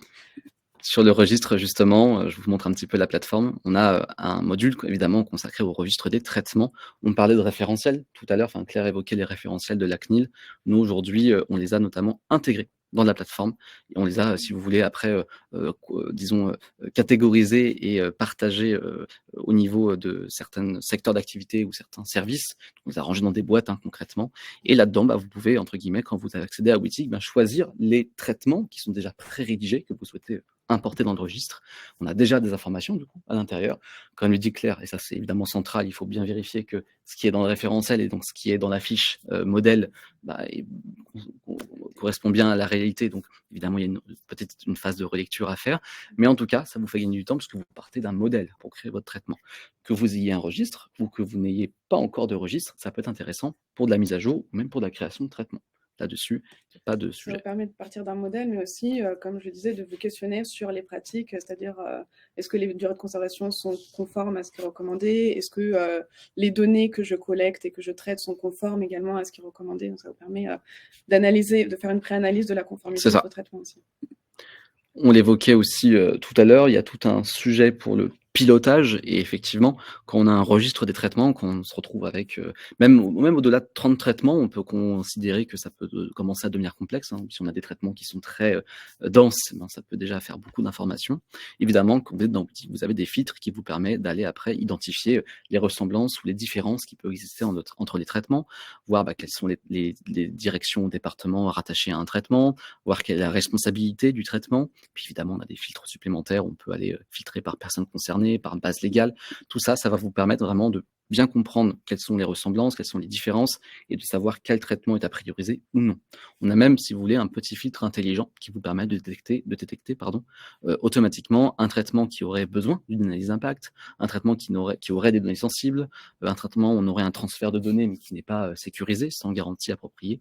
Sur le registre, justement, je vous montre un petit peu la plateforme. On a un module, évidemment, consacré au registre des traitements. On parlait de référentiels tout à l'heure, Claire évoquait les référentiels de la CNIL. Nous, aujourd'hui, on les a notamment intégrés dans la plateforme. Et on les a, si vous voulez, après, disons, catégorisés et partagés au niveau de certains secteurs d'activité ou certains services. On les a rangés dans des boîtes, concrètement. Et là-dedans, vous pouvez, entre guillemets, quand vous accédez à Wittig, choisir les traitements qui sont déjà pré-rédigés, que vous souhaitez importé dans le registre. On a déjà des informations du coup à l'intérieur. Comme le dit Claire, et ça c'est évidemment central, il faut bien vérifier que ce qui est dans le référentiel et donc ce qui est dans la fiche modèle correspond bien à la réalité. Donc évidemment, il y a peut-être une phase de relecture à faire, mais en tout cas, ça vous fait gagner du temps parce que vous partez d'un modèle pour créer votre traitement. Que vous ayez un registre ou que vous n'ayez pas encore de registre, ça peut être intéressant pour de la mise à jour ou même pour de la création de traitement. Là-dessus, il n'y a pas de sujet. Ça vous permet de partir d'un modèle, mais aussi, comme je disais, de vous questionner sur les pratiques, c'est-à-dire est-ce que les durées de conservation sont conformes à ce qui est recommandé? Est-ce que les données que je collecte et que je traite sont conformes également à ce qui est recommandé? Donc ça vous permet d'analyser, de faire une préanalyse de la conformité de vos traitements aussi. On l'évoquait aussi tout à l'heure, il y a tout un sujet pour le pilotage et effectivement, quand on a un registre des traitements, qu'on se retrouve avec, même au-delà de 30 traitements, on peut considérer que ça peut commencer à devenir complexe. Si on a des traitements qui sont très denses, ça peut déjà faire beaucoup d'informations. Évidemment, quand vous êtes dans Wittig, vous avez des filtres qui vous permettent d'aller après identifier les ressemblances ou les différences qui peuvent exister entre les traitements, voir quelles sont les directions ou départements rattachés à un traitement, voir quelle est la responsabilité du traitement. Puis évidemment, on a des filtres supplémentaires, on peut aller filtrer par personne concernée, par base légale. Tout ça, ça va vous permettre vraiment de bien comprendre quelles sont les ressemblances, quelles sont les différences et de savoir quel traitement est à prioriser ou non. On a même, si vous voulez, un petit filtre intelligent qui vous permet de détecter automatiquement un traitement qui aurait besoin d'une analyse d'impact, un traitement qui aurait des données sensibles, un traitement où on aurait un transfert de données mais qui n'est pas sécurisé, sans garantie appropriée.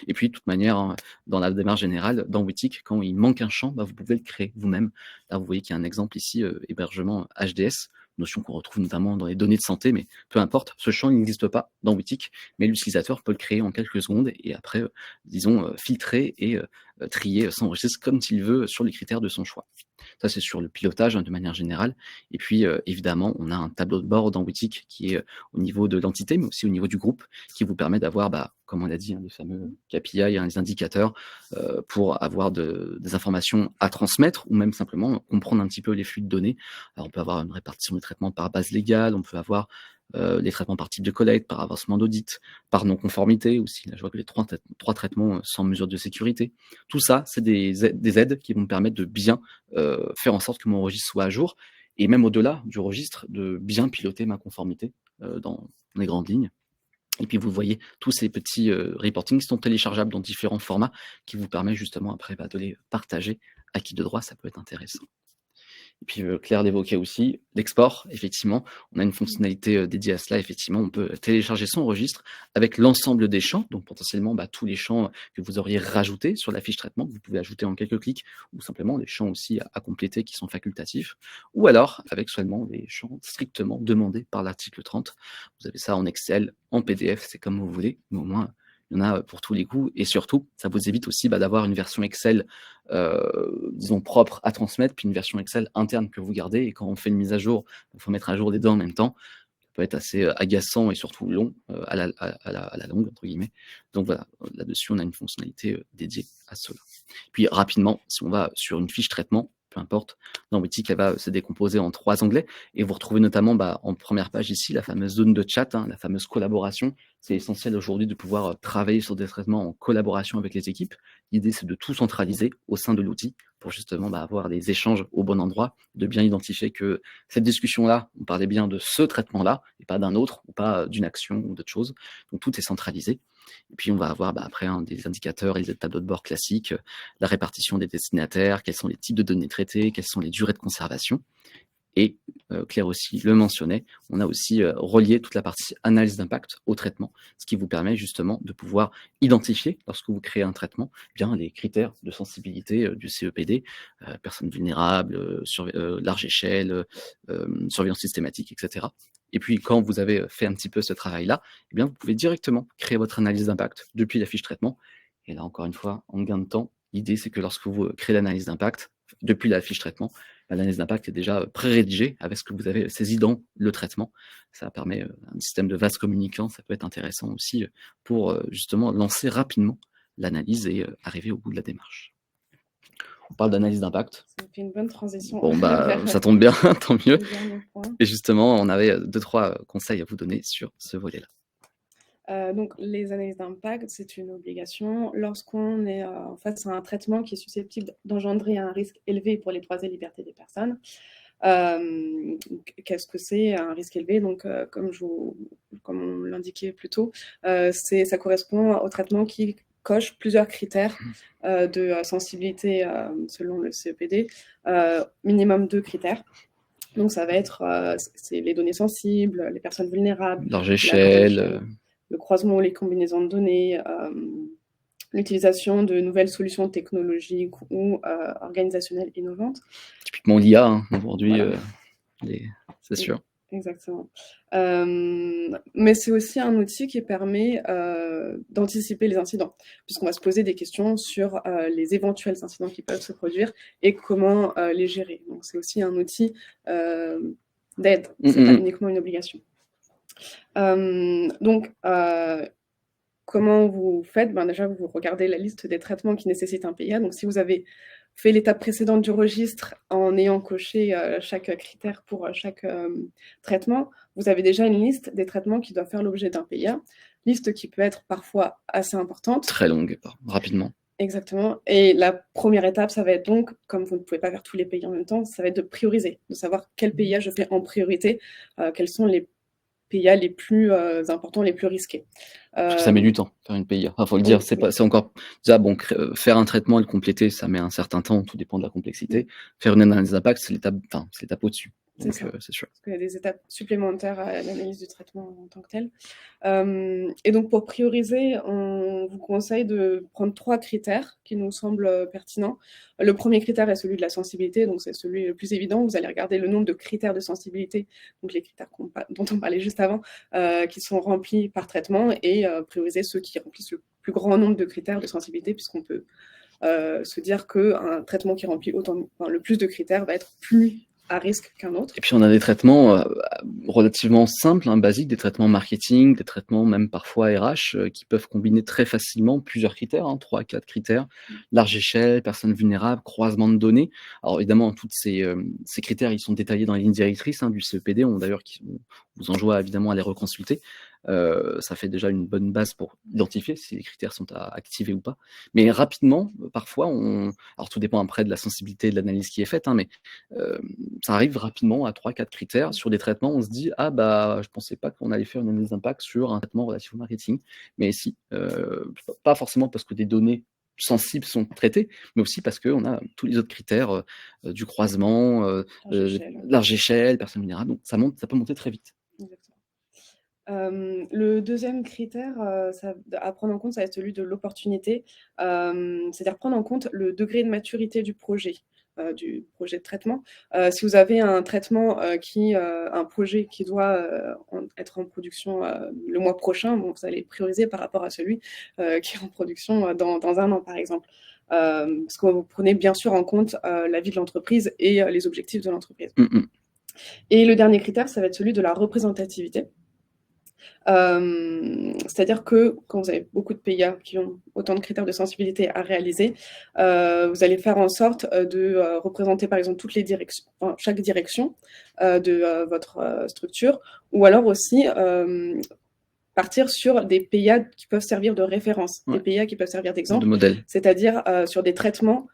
Et puis, de toute manière, dans la démarche générale, dans Wittig, quand il manque un champ, vous pouvez le créer vous-même. Là, vous voyez qu'il y a un exemple ici, hébergement HDS, notion qu'on retrouve notamment dans les données de santé, mais peu importe, ce champ n'existe pas dans Wittig, mais l'utilisateur peut le créer en quelques secondes et après, disons, filtrer et trier son registre comme il veut sur les critères de son choix. Ça, c'est sur le pilotage de manière générale. Et puis, évidemment, on a un tableau de bord dans Wittig qui est au niveau de l'entité, mais aussi au niveau du groupe, qui vous permet d'avoir, comme on l'a dit, les fameux KPI, les indicateurs, pour avoir des informations à transmettre ou même simplement comprendre un petit peu les flux de données. Alors, on peut avoir une répartition des traitements par base légale, on peut avoir les traitements par type de collecte, par avancement d'audit, par non-conformité aussi. Là, je vois que les trois traitements sans mesure de sécurité. Tout ça, c'est des aides qui vont me permettre de bien faire en sorte que mon registre soit à jour et même au-delà du registre, de bien piloter ma conformité dans les grandes lignes. Et puis vous voyez tous ces petits reportings qui sont téléchargeables dans différents formats qui vous permettent justement après de les partager à qui de droit, ça peut être intéressant. Et puis Claire l'évoquait aussi, l'export, effectivement, on a une fonctionnalité dédiée à cela, effectivement, on peut télécharger son registre avec l'ensemble des champs, donc potentiellement tous les champs que vous auriez rajoutés sur la fiche traitement, que vous pouvez ajouter en quelques clics, ou simplement les champs aussi à compléter qui sont facultatifs, ou alors avec seulement les champs strictement demandés par l'article 30. Vous avez ça en Excel, en PDF, c'est comme vous voulez, mais au moins il y en a pour tous les coups, et surtout, ça vous évite aussi d'avoir une version Excel, disons, propre à transmettre, puis une version Excel interne que vous gardez, et quand on fait une mise à jour, il faut mettre à jour les deux en même temps, ça peut être assez agaçant et surtout long, à la longue, entre guillemets. Donc voilà, là-dessus, on a une fonctionnalité dédiée à cela. Puis rapidement, si on va sur une fiche traitement, peu importe, dans Wittic, elle va se décomposer en 3 onglets, et vous retrouvez notamment en première page ici la fameuse zone de chat, la fameuse collaboration. C'est essentiel aujourd'hui de pouvoir travailler sur des traitements en collaboration avec les équipes. L'idée, c'est de tout centraliser au sein de l'outil pour justement avoir des échanges au bon endroit, de bien identifier que cette discussion-là, on parlait bien de ce traitement-là, et pas d'un autre, ou pas d'une action ou d'autre chose. Donc tout est centralisé. Et puis on va avoir après des indicateurs et des tableaux de bord classiques, la répartition des destinataires, quels sont les types de données traitées, quelles sont les durées de conservation. Et Claire aussi le mentionnait, on a aussi relié toute la partie analyse d'impact au traitement, ce qui vous permet justement de pouvoir identifier, lorsque vous créez un traitement, bien les critères de sensibilité du CEPD, personnes vulnérables, large échelle, surveillance systématique, etc. Et puis quand vous avez fait un petit peu ce travail-là, eh bien, vous pouvez directement créer votre analyse d'impact depuis la fiche traitement. Et là, encore une fois, en gain de temps, l'idée c'est que lorsque vous créez l'analyse d'impact, depuis la fiche traitement, l'analyse d'impact est déjà pré-rédigée avec ce que vous avez saisi dans le traitement. Ça permet un système de vase communicant, ça peut être intéressant aussi pour justement lancer rapidement l'analyse et arriver au bout de la démarche. On parle d'analyse d'impact. Ça fait une bonne transition. Bon, ça tombe bien, tant mieux. Et justement, on avait 2-3 conseils à vous donner sur ce volet-là. Donc, les analyses d'impact, c'est une obligation lorsqu'on est face à un traitement qui est susceptible d'engendrer un risque élevé pour les droits et libertés des personnes. Qu'est-ce que c'est un risque élevé? Donc, comme on l'indiquait plus tôt, ça correspond au traitement qui coche plusieurs critères de sensibilité selon le CEPD, minimum 2 critères. Donc, ça va être c'est les données sensibles, les personnes vulnérables, large échelle, le croisement ou les combinaisons de données, l'utilisation de nouvelles solutions technologiques ou organisationnelles innovantes. Typiquement l'IA, aujourd'hui, voilà. C'est sûr. Exactement. Mais c'est aussi un outil qui permet d'anticiper les incidents, puisqu'on va se poser des questions sur les éventuels incidents qui peuvent se produire et comment les gérer. Donc c'est aussi un outil d'aide, c'est pas uniquement une obligation. Donc, comment vous faites? Déjà, vous regardez la liste des traitements qui nécessitent un PIA. Donc, si vous avez fait l'étape précédente du registre en ayant coché chaque critère pour chaque traitement, vous avez déjà une liste des traitements qui doivent faire l'objet d'un PIA. Liste qui peut être parfois assez importante. Très longue, rapidement. Exactement. Et la première étape, ça va être donc, comme vous ne pouvez pas faire tous les PIA en même temps, ça va être de prioriser, de savoir quel PIA je fais en priorité, quels sont les PIA les plus importants, les plus risqués. Parce que ça met du temps, faire une PIA. Enfin, faut le dire, c'est encore... Déjà, bon, faire un traitement et le compléter, ça met un certain temps, tout dépend de la complexité. Faire une analyse d'impact, c'est l'étape au-dessus. C'est sûr. Parce qu'il y a des étapes supplémentaires à l'analyse du traitement en tant que tel. Et donc, pour prioriser, on vous conseille de prendre 3 critères qui nous semblent pertinents. Le premier critère est celui de la sensibilité, donc c'est celui le plus évident. Vous allez regarder le nombre de critères de sensibilité, donc les critères dont on parlait juste avant, qui sont remplis par traitement, et prioriser ceux qui remplissent le plus grand nombre de critères de sensibilité, puisqu'on peut se dire qu'un traitement qui remplit le plus de critères va être plus à risque qu'un autre. Et puis on a des traitements relativement simples, basiques, des traitements marketing, des traitements même parfois RH, qui peuvent combiner très facilement plusieurs critères, 3 à 4 critères, large échelle, personnes vulnérables, croisement de données. Alors évidemment, tous ces critères, ils sont détaillés dans les lignes directrices du CEPD, d'ailleurs, vous enjoint évidemment à les reconsulter. Ça fait déjà une bonne base pour identifier si les critères sont à activer ou pas. Mais rapidement, parfois, alors tout dépend après de la sensibilité de l'analyse qui est faite, hein, mais ça arrive rapidement à 3-4 critères. Sur des traitements, on se dit: «Ah bah, je pensais pas qu'on allait faire une analyse d'impact sur un traitement relatif au marketing». Mais si, pas forcément parce que des données sensibles sont traitées, mais aussi parce qu'on a tous les autres critères du croisement, large échelle, personne vulnérable, donc ça peut monter très vite. Exactement. Le deuxième critère à prendre en compte, ça va être celui de l'opportunité, c'est-à-dire prendre en compte le degré de maturité du projet de traitement. Si vous avez un traitement un projet qui doit être en production le mois prochain, bon, vous allez prioriser par rapport à celui qui est en production dans 1 an, par exemple. Parce que vous prenez bien sûr en compte la vie de l'entreprise et les objectifs de l'entreprise. Et le dernier critère, ça va être celui de la représentativité. C'est-à-dire que quand vous avez beaucoup de PIA qui ont autant de critères de sensibilité à réaliser, vous allez faire en sorte de représenter par exemple toutes les directions, enfin, chaque direction de votre structure, ou alors aussi partir sur des PIA qui peuvent servir de référence, des PIA qui peuvent servir d'exemple, de modèle. C'est-à-dire sur des traitements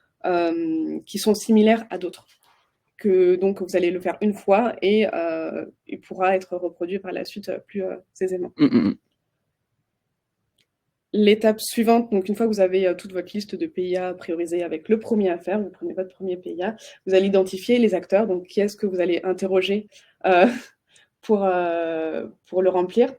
qui sont similaires à d'autres. Donc vous allez le faire une fois et il pourra être reproduit par la suite plus aisément. L'étape suivante, donc une fois que vous avez toute votre liste de PIA priorisée avec le premier à faire, vous prenez votre premier PIA, vous allez identifier les acteurs, donc qui est-ce que vous allez interroger pour le remplir.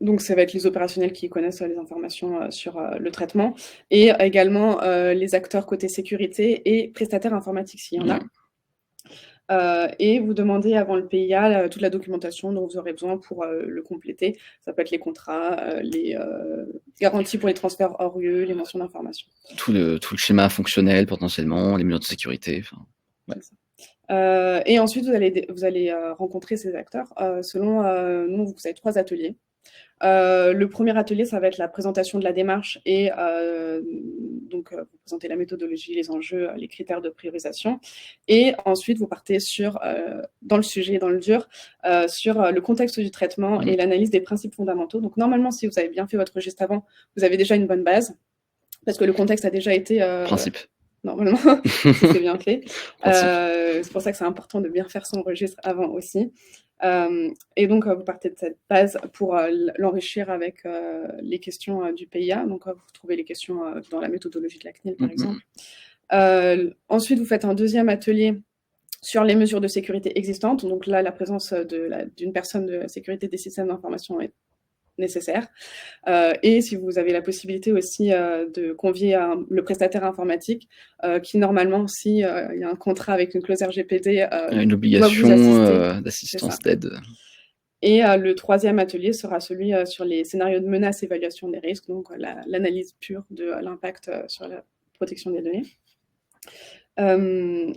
Donc, ça va être les opérationnels qui connaissent les informations sur le traitement et également les acteurs côté sécurité et prestataires informatiques s'il y en a. Et vous demandez avant le PIA toute la documentation dont vous aurez besoin pour le compléter. Ça peut être les contrats, les garanties pour les transferts hors lieu, les mentions d'information. Tout le schéma fonctionnel potentiellement, les mesures de sécurité. Et ensuite, vous allez rencontrer ces acteurs selon, nous, vous avez 3 ateliers. Le premier atelier, ça va être la présentation de la démarche et donc vous présentez la méthodologie, les enjeux, les critères de priorisation. Et ensuite, vous partez dans le sujet, dans le dur, sur le contexte du traitement et l'analyse des principes fondamentaux. Donc normalement, si vous avez bien fait votre registre avant, vous avez déjà une bonne base parce que le contexte a déjà été... Principe. Normalement, c'est bien fait. C'est pour ça que c'est important de bien faire son registre avant aussi. Et donc, vous partez de cette base pour l'enrichir avec les questions du PIA. Donc, vous trouvez les questions dans la méthodologie de la CNIL, par exemple. Ensuite, vous faites un deuxième atelier sur les mesures de sécurité existantes. Donc là, la présence d'une personne de sécurité des systèmes d'information est nécessaire. Et si vous avez la possibilité aussi de convier le prestataire informatique qui, normalement, s'il y a un contrat avec une clause RGPD, une obligation d'assistance, d'aide. Et le troisième atelier sera celui sur les scénarios de menace, évaluation des risques, donc l'analyse pure de l'impact sur la protection des données.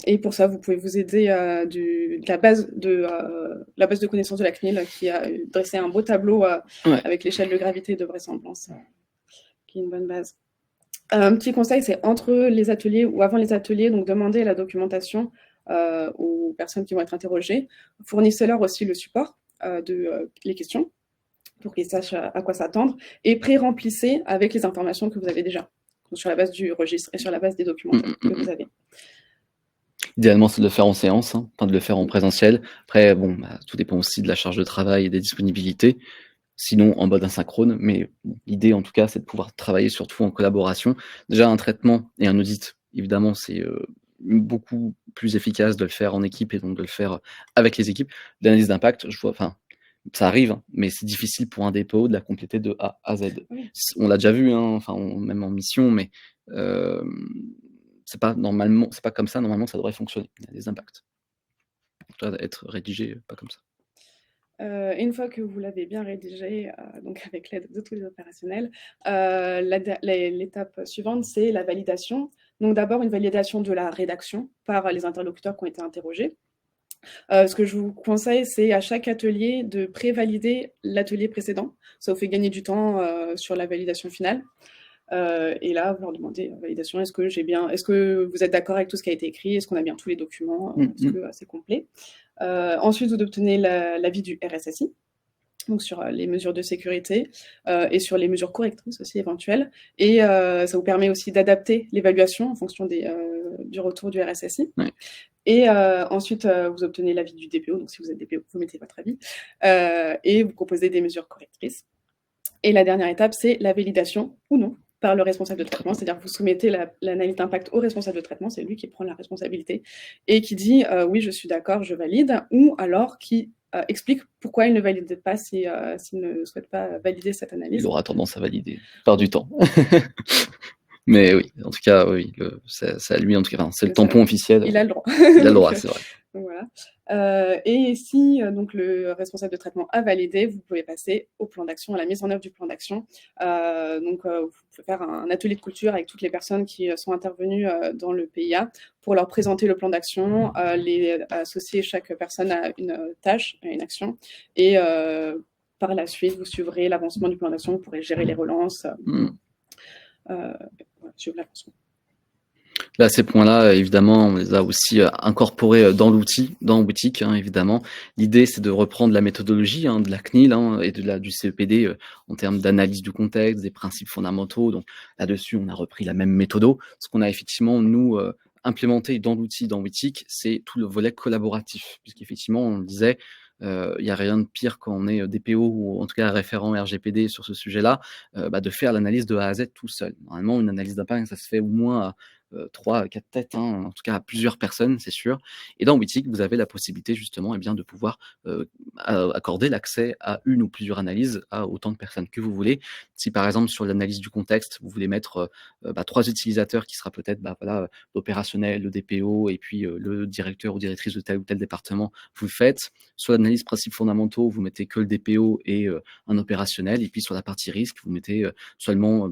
Et pour ça, vous pouvez vous aider de la base de connaissances de la CNIL qui a dressé un beau tableau avec l'échelle de gravité de vraisemblance, qui est une bonne base. Un petit conseil, c'est entre les ateliers ou avant les ateliers, donc demandez la documentation aux personnes qui vont être interrogées. Fournissez-leur aussi le support les questions pour qu'ils sachent à quoi s'attendre et pré-remplissez avec les informations que vous avez déjà, sur la base du registre et sur la base des documents que vous avez. Idéalement, c'est de le faire en séance, de le faire en présentiel. Après, bon, tout dépend aussi de la charge de travail et des disponibilités. Sinon, en mode asynchrone. Mais l'idée, en tout cas, c'est de pouvoir travailler surtout en collaboration. Déjà, un traitement et un audit, évidemment, c'est beaucoup plus efficace de le faire en équipe et donc de le faire avec les équipes. L'analyse d'impact, ça arrive, mais c'est difficile pour un dépôt de la compléter de A à Z. Oui. On l'a déjà vu, même en mission, mais c'est pas comme ça, normalement, ça devrait fonctionner. Il y a des impacts. Ça doit être rédigé, pas comme ça. Une fois que vous l'avez bien rédigé, donc avec l'aide de tous les opérationnels, l'étape suivante, c'est la validation. Donc d'abord, une validation de la rédaction par les interlocuteurs qui ont été interrogés. Ce que je vous conseille, c'est à chaque atelier de pré-valider l'atelier précédent. Ça vous fait gagner du temps sur la validation finale. Et là, vous leur demandez validation, est-ce que vous êtes d'accord avec tout ce qui a été écrit, est-ce qu'on a bien tous les documents, est-ce que c'est complet. Ensuite, vous obtenez l'avis du RSSI, donc sur les mesures de sécurité et sur les mesures correctrices aussi éventuelles. Et ça vous permet aussi d'adapter l'évaluation en fonction du retour du RSSI. Ouais. Et ensuite, vous obtenez l'avis du DPO. Donc si vous êtes DPO, vous mettez votre avis et vous proposez des mesures correctrices. Et la dernière étape, c'est la validation ou non par le responsable de traitement, c'est-à-dire que vous soumettez l'analyse d'impact au responsable de traitement, c'est lui qui prend la responsabilité et qui dit oui, je suis d'accord, je valide, ou alors qui explique pourquoi il ne valide pas s'il ne souhaite pas valider cette analyse. Il aura tendance à valider, par du temps. Mais oui, en tout cas, oui, c'est à lui, en tout cas, c'est le tampon officiel. Il a le droit. Il a le droit, c'est vrai. Voilà. Et si donc le responsable de traitement a validé, vous pouvez passer au plan d'action, à la mise en œuvre du plan d'action. Donc, vous pouvez faire un atelier de culture avec toutes les personnes qui sont intervenues dans le PIA pour leur présenter le plan d'action, associer chaque personne à une tâche, à une action, et par la suite, vous suivrez l'avancement du plan d'action, vous pourrez gérer les relances, suivre l'avancement. Là, ces points-là, évidemment, on les a aussi incorporés dans l'outil, dans Wittic, évidemment. L'idée, c'est de reprendre la méthodologie de la CNIL et du CEPD en termes d'analyse du contexte, des principes fondamentaux. Donc là-dessus, on a repris la même méthode. Ce qu'on a effectivement, nous, implémenté dans l'outil, dans Wittic, c'est tout le volet collaboratif. Puisqu'effectivement, on le disait, il n'y a rien de pire quand on est DPO ou en tout cas référent RGPD sur ce sujet-là, de faire l'analyse de A à Z tout seul. Normalement, une analyse d'impact, ça se fait au moins à 3 à 4 têtes, en tout cas à plusieurs personnes, c'est sûr. Et dans Wittic, vous avez la possibilité justement de pouvoir accorder l'accès à une ou plusieurs analyses à autant de personnes que vous voulez. Si par exemple sur l'analyse du contexte, vous voulez mettre 3 utilisateurs qui sera peut-être l'opérationnel, le DPO et puis le directeur ou directrice de tel ou tel département, vous le faites. Sur l'analyse principes fondamentaux, vous mettez que le DPO et un opérationnel. Et puis sur la partie risque, vous mettez seulement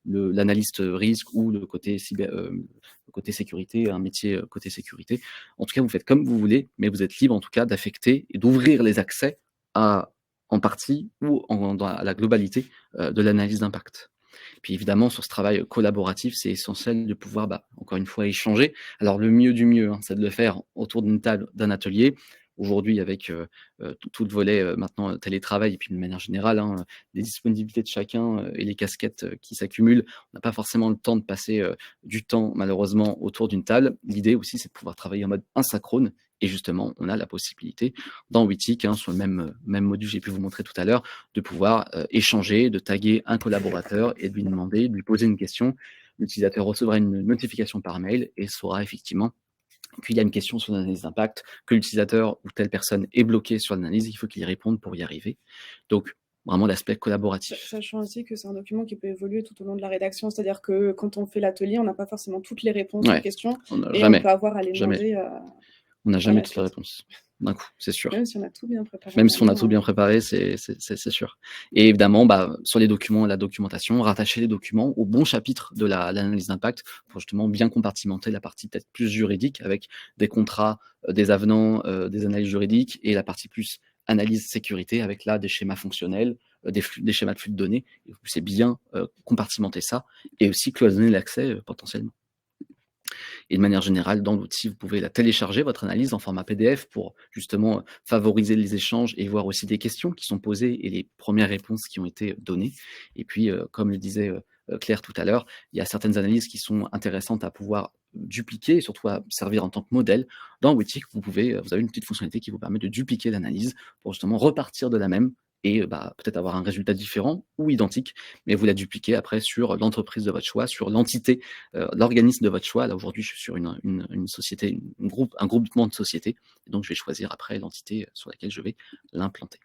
l'analyste risque ou le côté côté sécurité, un métier côté sécurité. En tout cas, vous faites comme vous voulez, mais vous êtes libre en tout cas d'affecter et d'ouvrir les accès en partie ou à la globalité de l'analyse d'impact. Puis évidemment, sur ce travail collaboratif, c'est essentiel de pouvoir, encore une fois, échanger. Alors le mieux du mieux, c'est de le faire autour d'une table, d'un atelier. Aujourd'hui, avec tout le volet maintenant télétravail et puis de manière générale, les disponibilités de chacun et les casquettes qui s'accumulent, on n'a pas forcément le temps de passer du temps malheureusement autour d'une table. L'idée aussi, c'est de pouvoir travailler en mode asynchrone. Et justement, on a la possibilité dans Wittic, sur le même module que j'ai pu vous montrer tout à l'heure, de pouvoir échanger, de taguer un collaborateur et de lui demander, de lui poser une question. L'utilisateur recevra une notification par mail et saura effectivement qu'il y a une question sur l'analyse d'impact, que l'utilisateur ou telle personne est bloqué sur l'analyse, il faut qu'il y réponde pour y arriver. Donc, vraiment l'aspect collaboratif. Sachant aussi que c'est un document qui peut évoluer tout au long de la rédaction, c'est-à-dire que quand on fait l'atelier, on n'a pas forcément toutes les réponses aux questions, on peut avoir à les demander. On n'a jamais toutes les réponses d'un coup, c'est sûr. Même si on a tout bien préparé. Même si on a tout bien préparé, c'est sûr. Et évidemment, sur les documents et la documentation, rattacher les documents au bon chapitre de l'analyse d'impact pour justement bien compartimenter la partie peut-être plus juridique avec des contrats, des avenants, des analyses juridiques et la partie plus analyse sécurité avec là des schémas fonctionnels, des schémas de flux de données. C'est bien compartimenter ça et aussi cloisonner l'accès potentiellement. Et de manière générale, dans l'outil, vous pouvez la télécharger, votre analyse, en format PDF pour justement favoriser les échanges et voir aussi des questions qui sont posées et les premières réponses qui ont été données. Et puis, comme le disait Claire tout à l'heure, il y a certaines analyses qui sont intéressantes à pouvoir dupliquer et surtout à servir en tant que modèle. Dans Wittic, vous avez une petite fonctionnalité qui vous permet de dupliquer l'analyse pour justement repartir de la même et peut-être avoir un résultat différent ou identique, mais vous la dupliquez après sur l'entreprise de votre choix, sur l'entité, l'organisme de votre choix. Là, aujourd'hui, je suis sur une société, un groupement de sociétés, et donc je vais choisir après l'entité sur laquelle je vais l'implanter.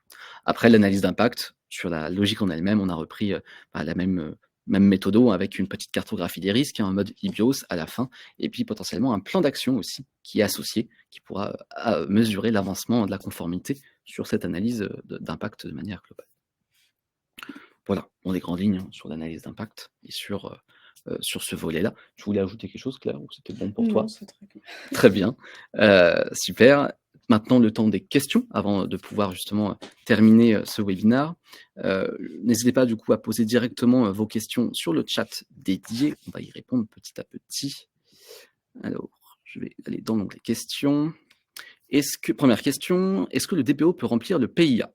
Après l'analyse d'impact, sur la logique en elle-même, on a repris la même méthode avec une petite cartographie des risques, un mode IBIOS à la fin, et puis potentiellement un plan d'action aussi qui est associé, qui pourra mesurer l'avancement de la conformité sur cette analyse d'impact de manière globale. Voilà, on est grandes lignes sur l'analyse d'impact et sur ce volet-là. Tu voulais ajouter quelque chose, Claire, ou c'était bon pour toi? Non, c'est très clair. Très bien, super. maintenant le temps des questions avant de pouvoir justement terminer ce webinaire. N'hésitez pas du coup à poser directement vos questions sur le chat dédié. On va y répondre petit à petit. Alors, je vais aller dans l'onglet questions. Première question, est-ce que le DPO peut remplir le PIA?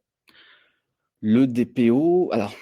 Le DPO, alors,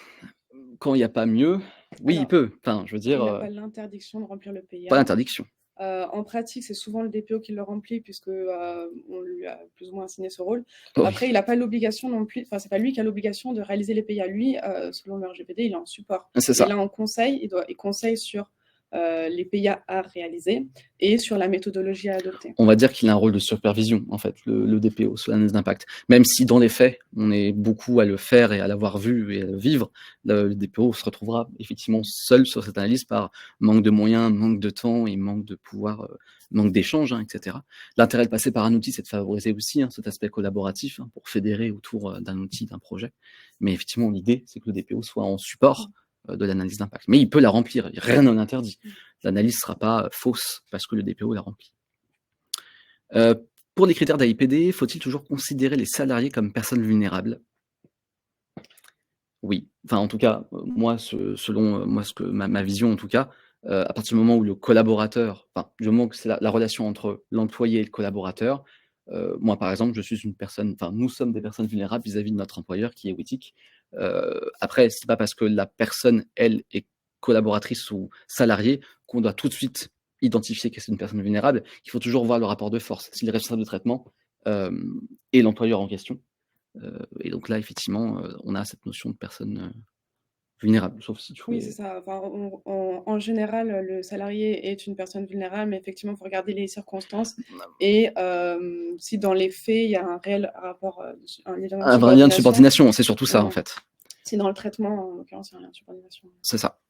quand il n'y a pas mieux, oui, il peut. Enfin, je veux dire, il n'a pas l'interdiction de remplir le PIA. pas d'interdiction. En pratique, c'est souvent le DPO qui le remplit puisque on lui a plus ou moins assigné ce rôle. Oui. Après, il n'a pas l'obligation non plus, enfin, c'est pas lui qui a l'obligation de réaliser les PIA. Lui, selon le RGPD, il est en support. C'est ça. Il est là en conseil, il conseille sur les PIA à réaliser et sur la méthodologie à adopter. On va dire qu'il a un rôle de supervision, en fait, le DPO sur l'analyse d'impact. Même si dans les faits, on est beaucoup à le faire et à l'avoir vu et à le vivre, le DPO se retrouvera effectivement seul sur cette analyse par manque de moyens, manque de temps et manque de pouvoir, manque d'échange, etc. L'intérêt de passer par un outil, c'est de favoriser aussi cet aspect collaboratif pour fédérer autour d'un outil, d'un projet. Mais effectivement, l'idée, c'est que le DPO soit en support de l'analyse d'impact. Mais il peut la remplir, rien ne l'interdit. L'analyse ne sera pas fausse parce que le DPO la remplit. Pour les critères d'AIPD, faut-il toujours considérer les salariés comme personnes vulnérables? Oui. Enfin, en tout cas, moi, selon moi, ma vision, en tout cas, à partir du moment où le collaborateur, enfin, du moment que c'est la relation entre l'employé et le collaborateur, moi, par exemple, je suis une personne, enfin, nous sommes des personnes vulnérables vis-à-vis de notre employeur qui est Wittic. Après, c'est pas parce que la personne, elle, est collaboratrice ou salariée qu'on doit tout de suite identifier que c'est une personne vulnérable. Il faut toujours voir le rapport de force. Si le responsable de traitement est l'employeur en question. Et donc là, effectivement, on a cette notion de personne vulnérable, sauf si tu Oui, c'est ça. Enfin, en général, le salarié est une personne vulnérable, mais effectivement, il faut regarder les circonstances et si dans les faits, il y a un réel rapport, un lien de subordination, c'est surtout ça, en fait. Si dans le traitement, en l'occurrence, il y a un lien de subordination. C'est ça.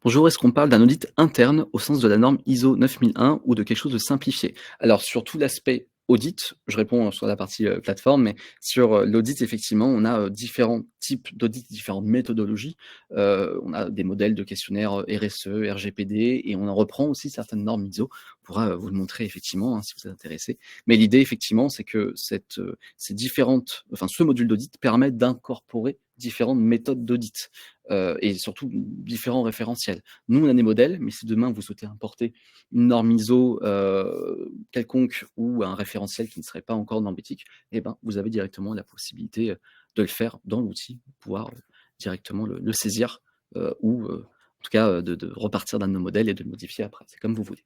Bonjour, est-ce qu'on parle d'un audit interne au sens de la norme ISO 9001 ou de quelque chose de simplifié? Alors, sur tout l'aspect audit, je réponds sur la partie plateforme, mais sur l'audit, effectivement, on a différents types d'audits, différentes méthodologies. On a des modèles de questionnaires RSE, RGPD, et on en reprend aussi certaines normes ISO. On pourra vous le montrer, effectivement, si vous êtes intéressé. Mais l'idée, effectivement, c'est que ce module d'audit permet d'incorporer différentes méthodes d'audit et surtout différents référentiels. Nous, on a des modèles, mais si demain vous souhaitez importer une norme ISO quelconque ou un référentiel qui ne serait pas encore normétique, eh ben, vous avez directement la possibilité de le faire dans l'outil, pour pouvoir directement le saisir ou en tout cas de repartir d'un de nos modèles et de le modifier après. C'est comme vous voulez.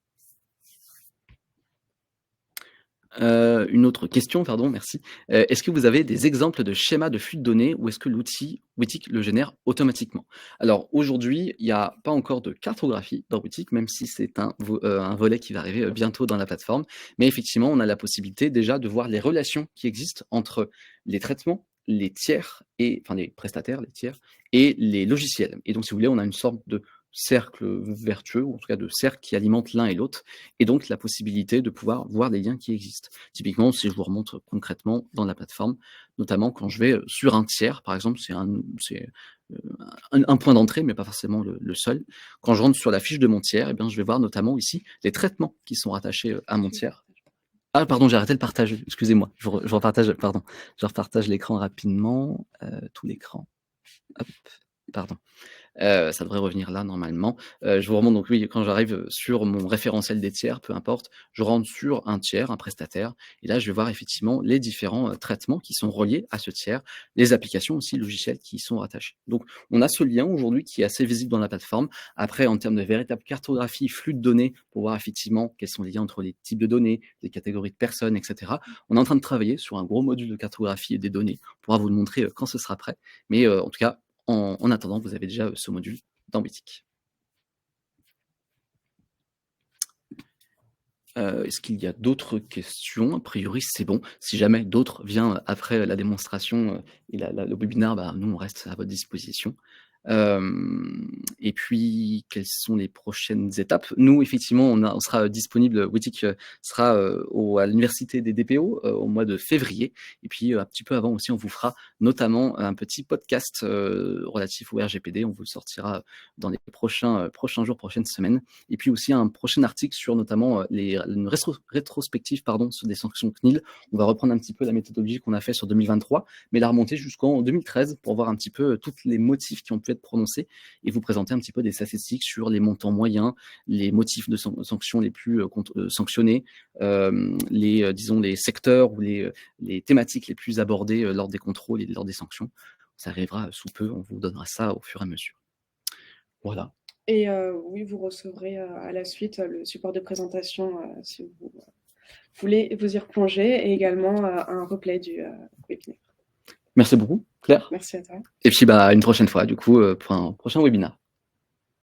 Une autre question, pardon, merci. Est-ce que vous avez des exemples de schémas de fuite de données ou est-ce que l'outil Wittic le génère automatiquement? Alors aujourd'hui, il n'y a pas encore de cartographie dans Wittic, même si c'est un volet qui va arriver bientôt dans la plateforme. Mais effectivement, on a la possibilité déjà de voir les relations qui existent entre les traitements, les tiers, enfin les prestataires, les tiers, et les logiciels. Et donc, si vous voulez, on a une sorte de cercle vertueux, ou en tout cas de cercle qui alimente l'un et l'autre, et donc la possibilité de pouvoir voir des liens qui existent. Typiquement, si je vous remontre concrètement dans la plateforme, notamment quand je vais sur un tiers, par exemple, c'est un point d'entrée, mais pas forcément le seul. Quand je rentre sur la fiche de mon tiers, eh bien, je vais voir notamment ici les traitements qui sont rattachés à mon tiers. Ah, pardon, j'ai arrêté le partage, excusez-moi, je repartage, pardon. Je repartage l'écran rapidement, tout l'écran. Hop, pardon. Ça devrait revenir là normalement. Je vous remonte donc oui, quand j'arrive sur mon référentiel des tiers, peu importe, je rentre sur un tiers, un prestataire, et là je vais voir effectivement les différents traitements qui sont reliés à ce tiers, les applications aussi logicielles qui y sont rattachées. Donc on a ce lien aujourd'hui qui est assez visible dans la plateforme. Après, en termes de véritable cartographie, flux de données, pour voir effectivement quels sont les liens entre les types de données, les catégories de personnes, etc. On est en train de travailler sur un gros module de cartographie et des données. On pourra vous le montrer quand ce sera prêt. Mais en tout cas, en attendant, vous avez déjà ce module dans Wittic. Est-ce qu'il y a d'autres questions? A priori, c'est bon. Si jamais d'autres viennent après la démonstration et le webinaire, nous, on reste à votre disposition. Et puis, quelles sont les prochaines étapes? Nous, effectivement, on sera disponible, Wittic sera à l'université des DPO au mois de février. Et puis, un petit peu avant aussi, on vous fera notamment un petit podcast relatif au RGPD. On vous le sortira dans les prochains jours, prochaines semaines. Et puis aussi un prochain article sur notamment une rétrospective sur des sanctions CNIL. On va reprendre un petit peu la méthodologie qu'on a fait sur 2023, mais la remonter jusqu'en 2013 pour voir un petit peu tous les motifs qui ont pu être prononcés et vous présenter un petit peu des statistiques sur les montants moyens, les motifs de sanctions les plus sanctionnés, les secteurs ou les thématiques les plus abordées lors des contrôles et lors des sanctions. Ça arrivera sous peu, on vous donnera ça au fur et à mesure. Voilà. Et oui, vous recevrez à la suite le support de présentation si vous voulez vous y replonger, et également un replay du webinaire. Merci beaucoup, Claire. Merci à toi. Et puis une prochaine fois, du coup, pour un prochain webinaire.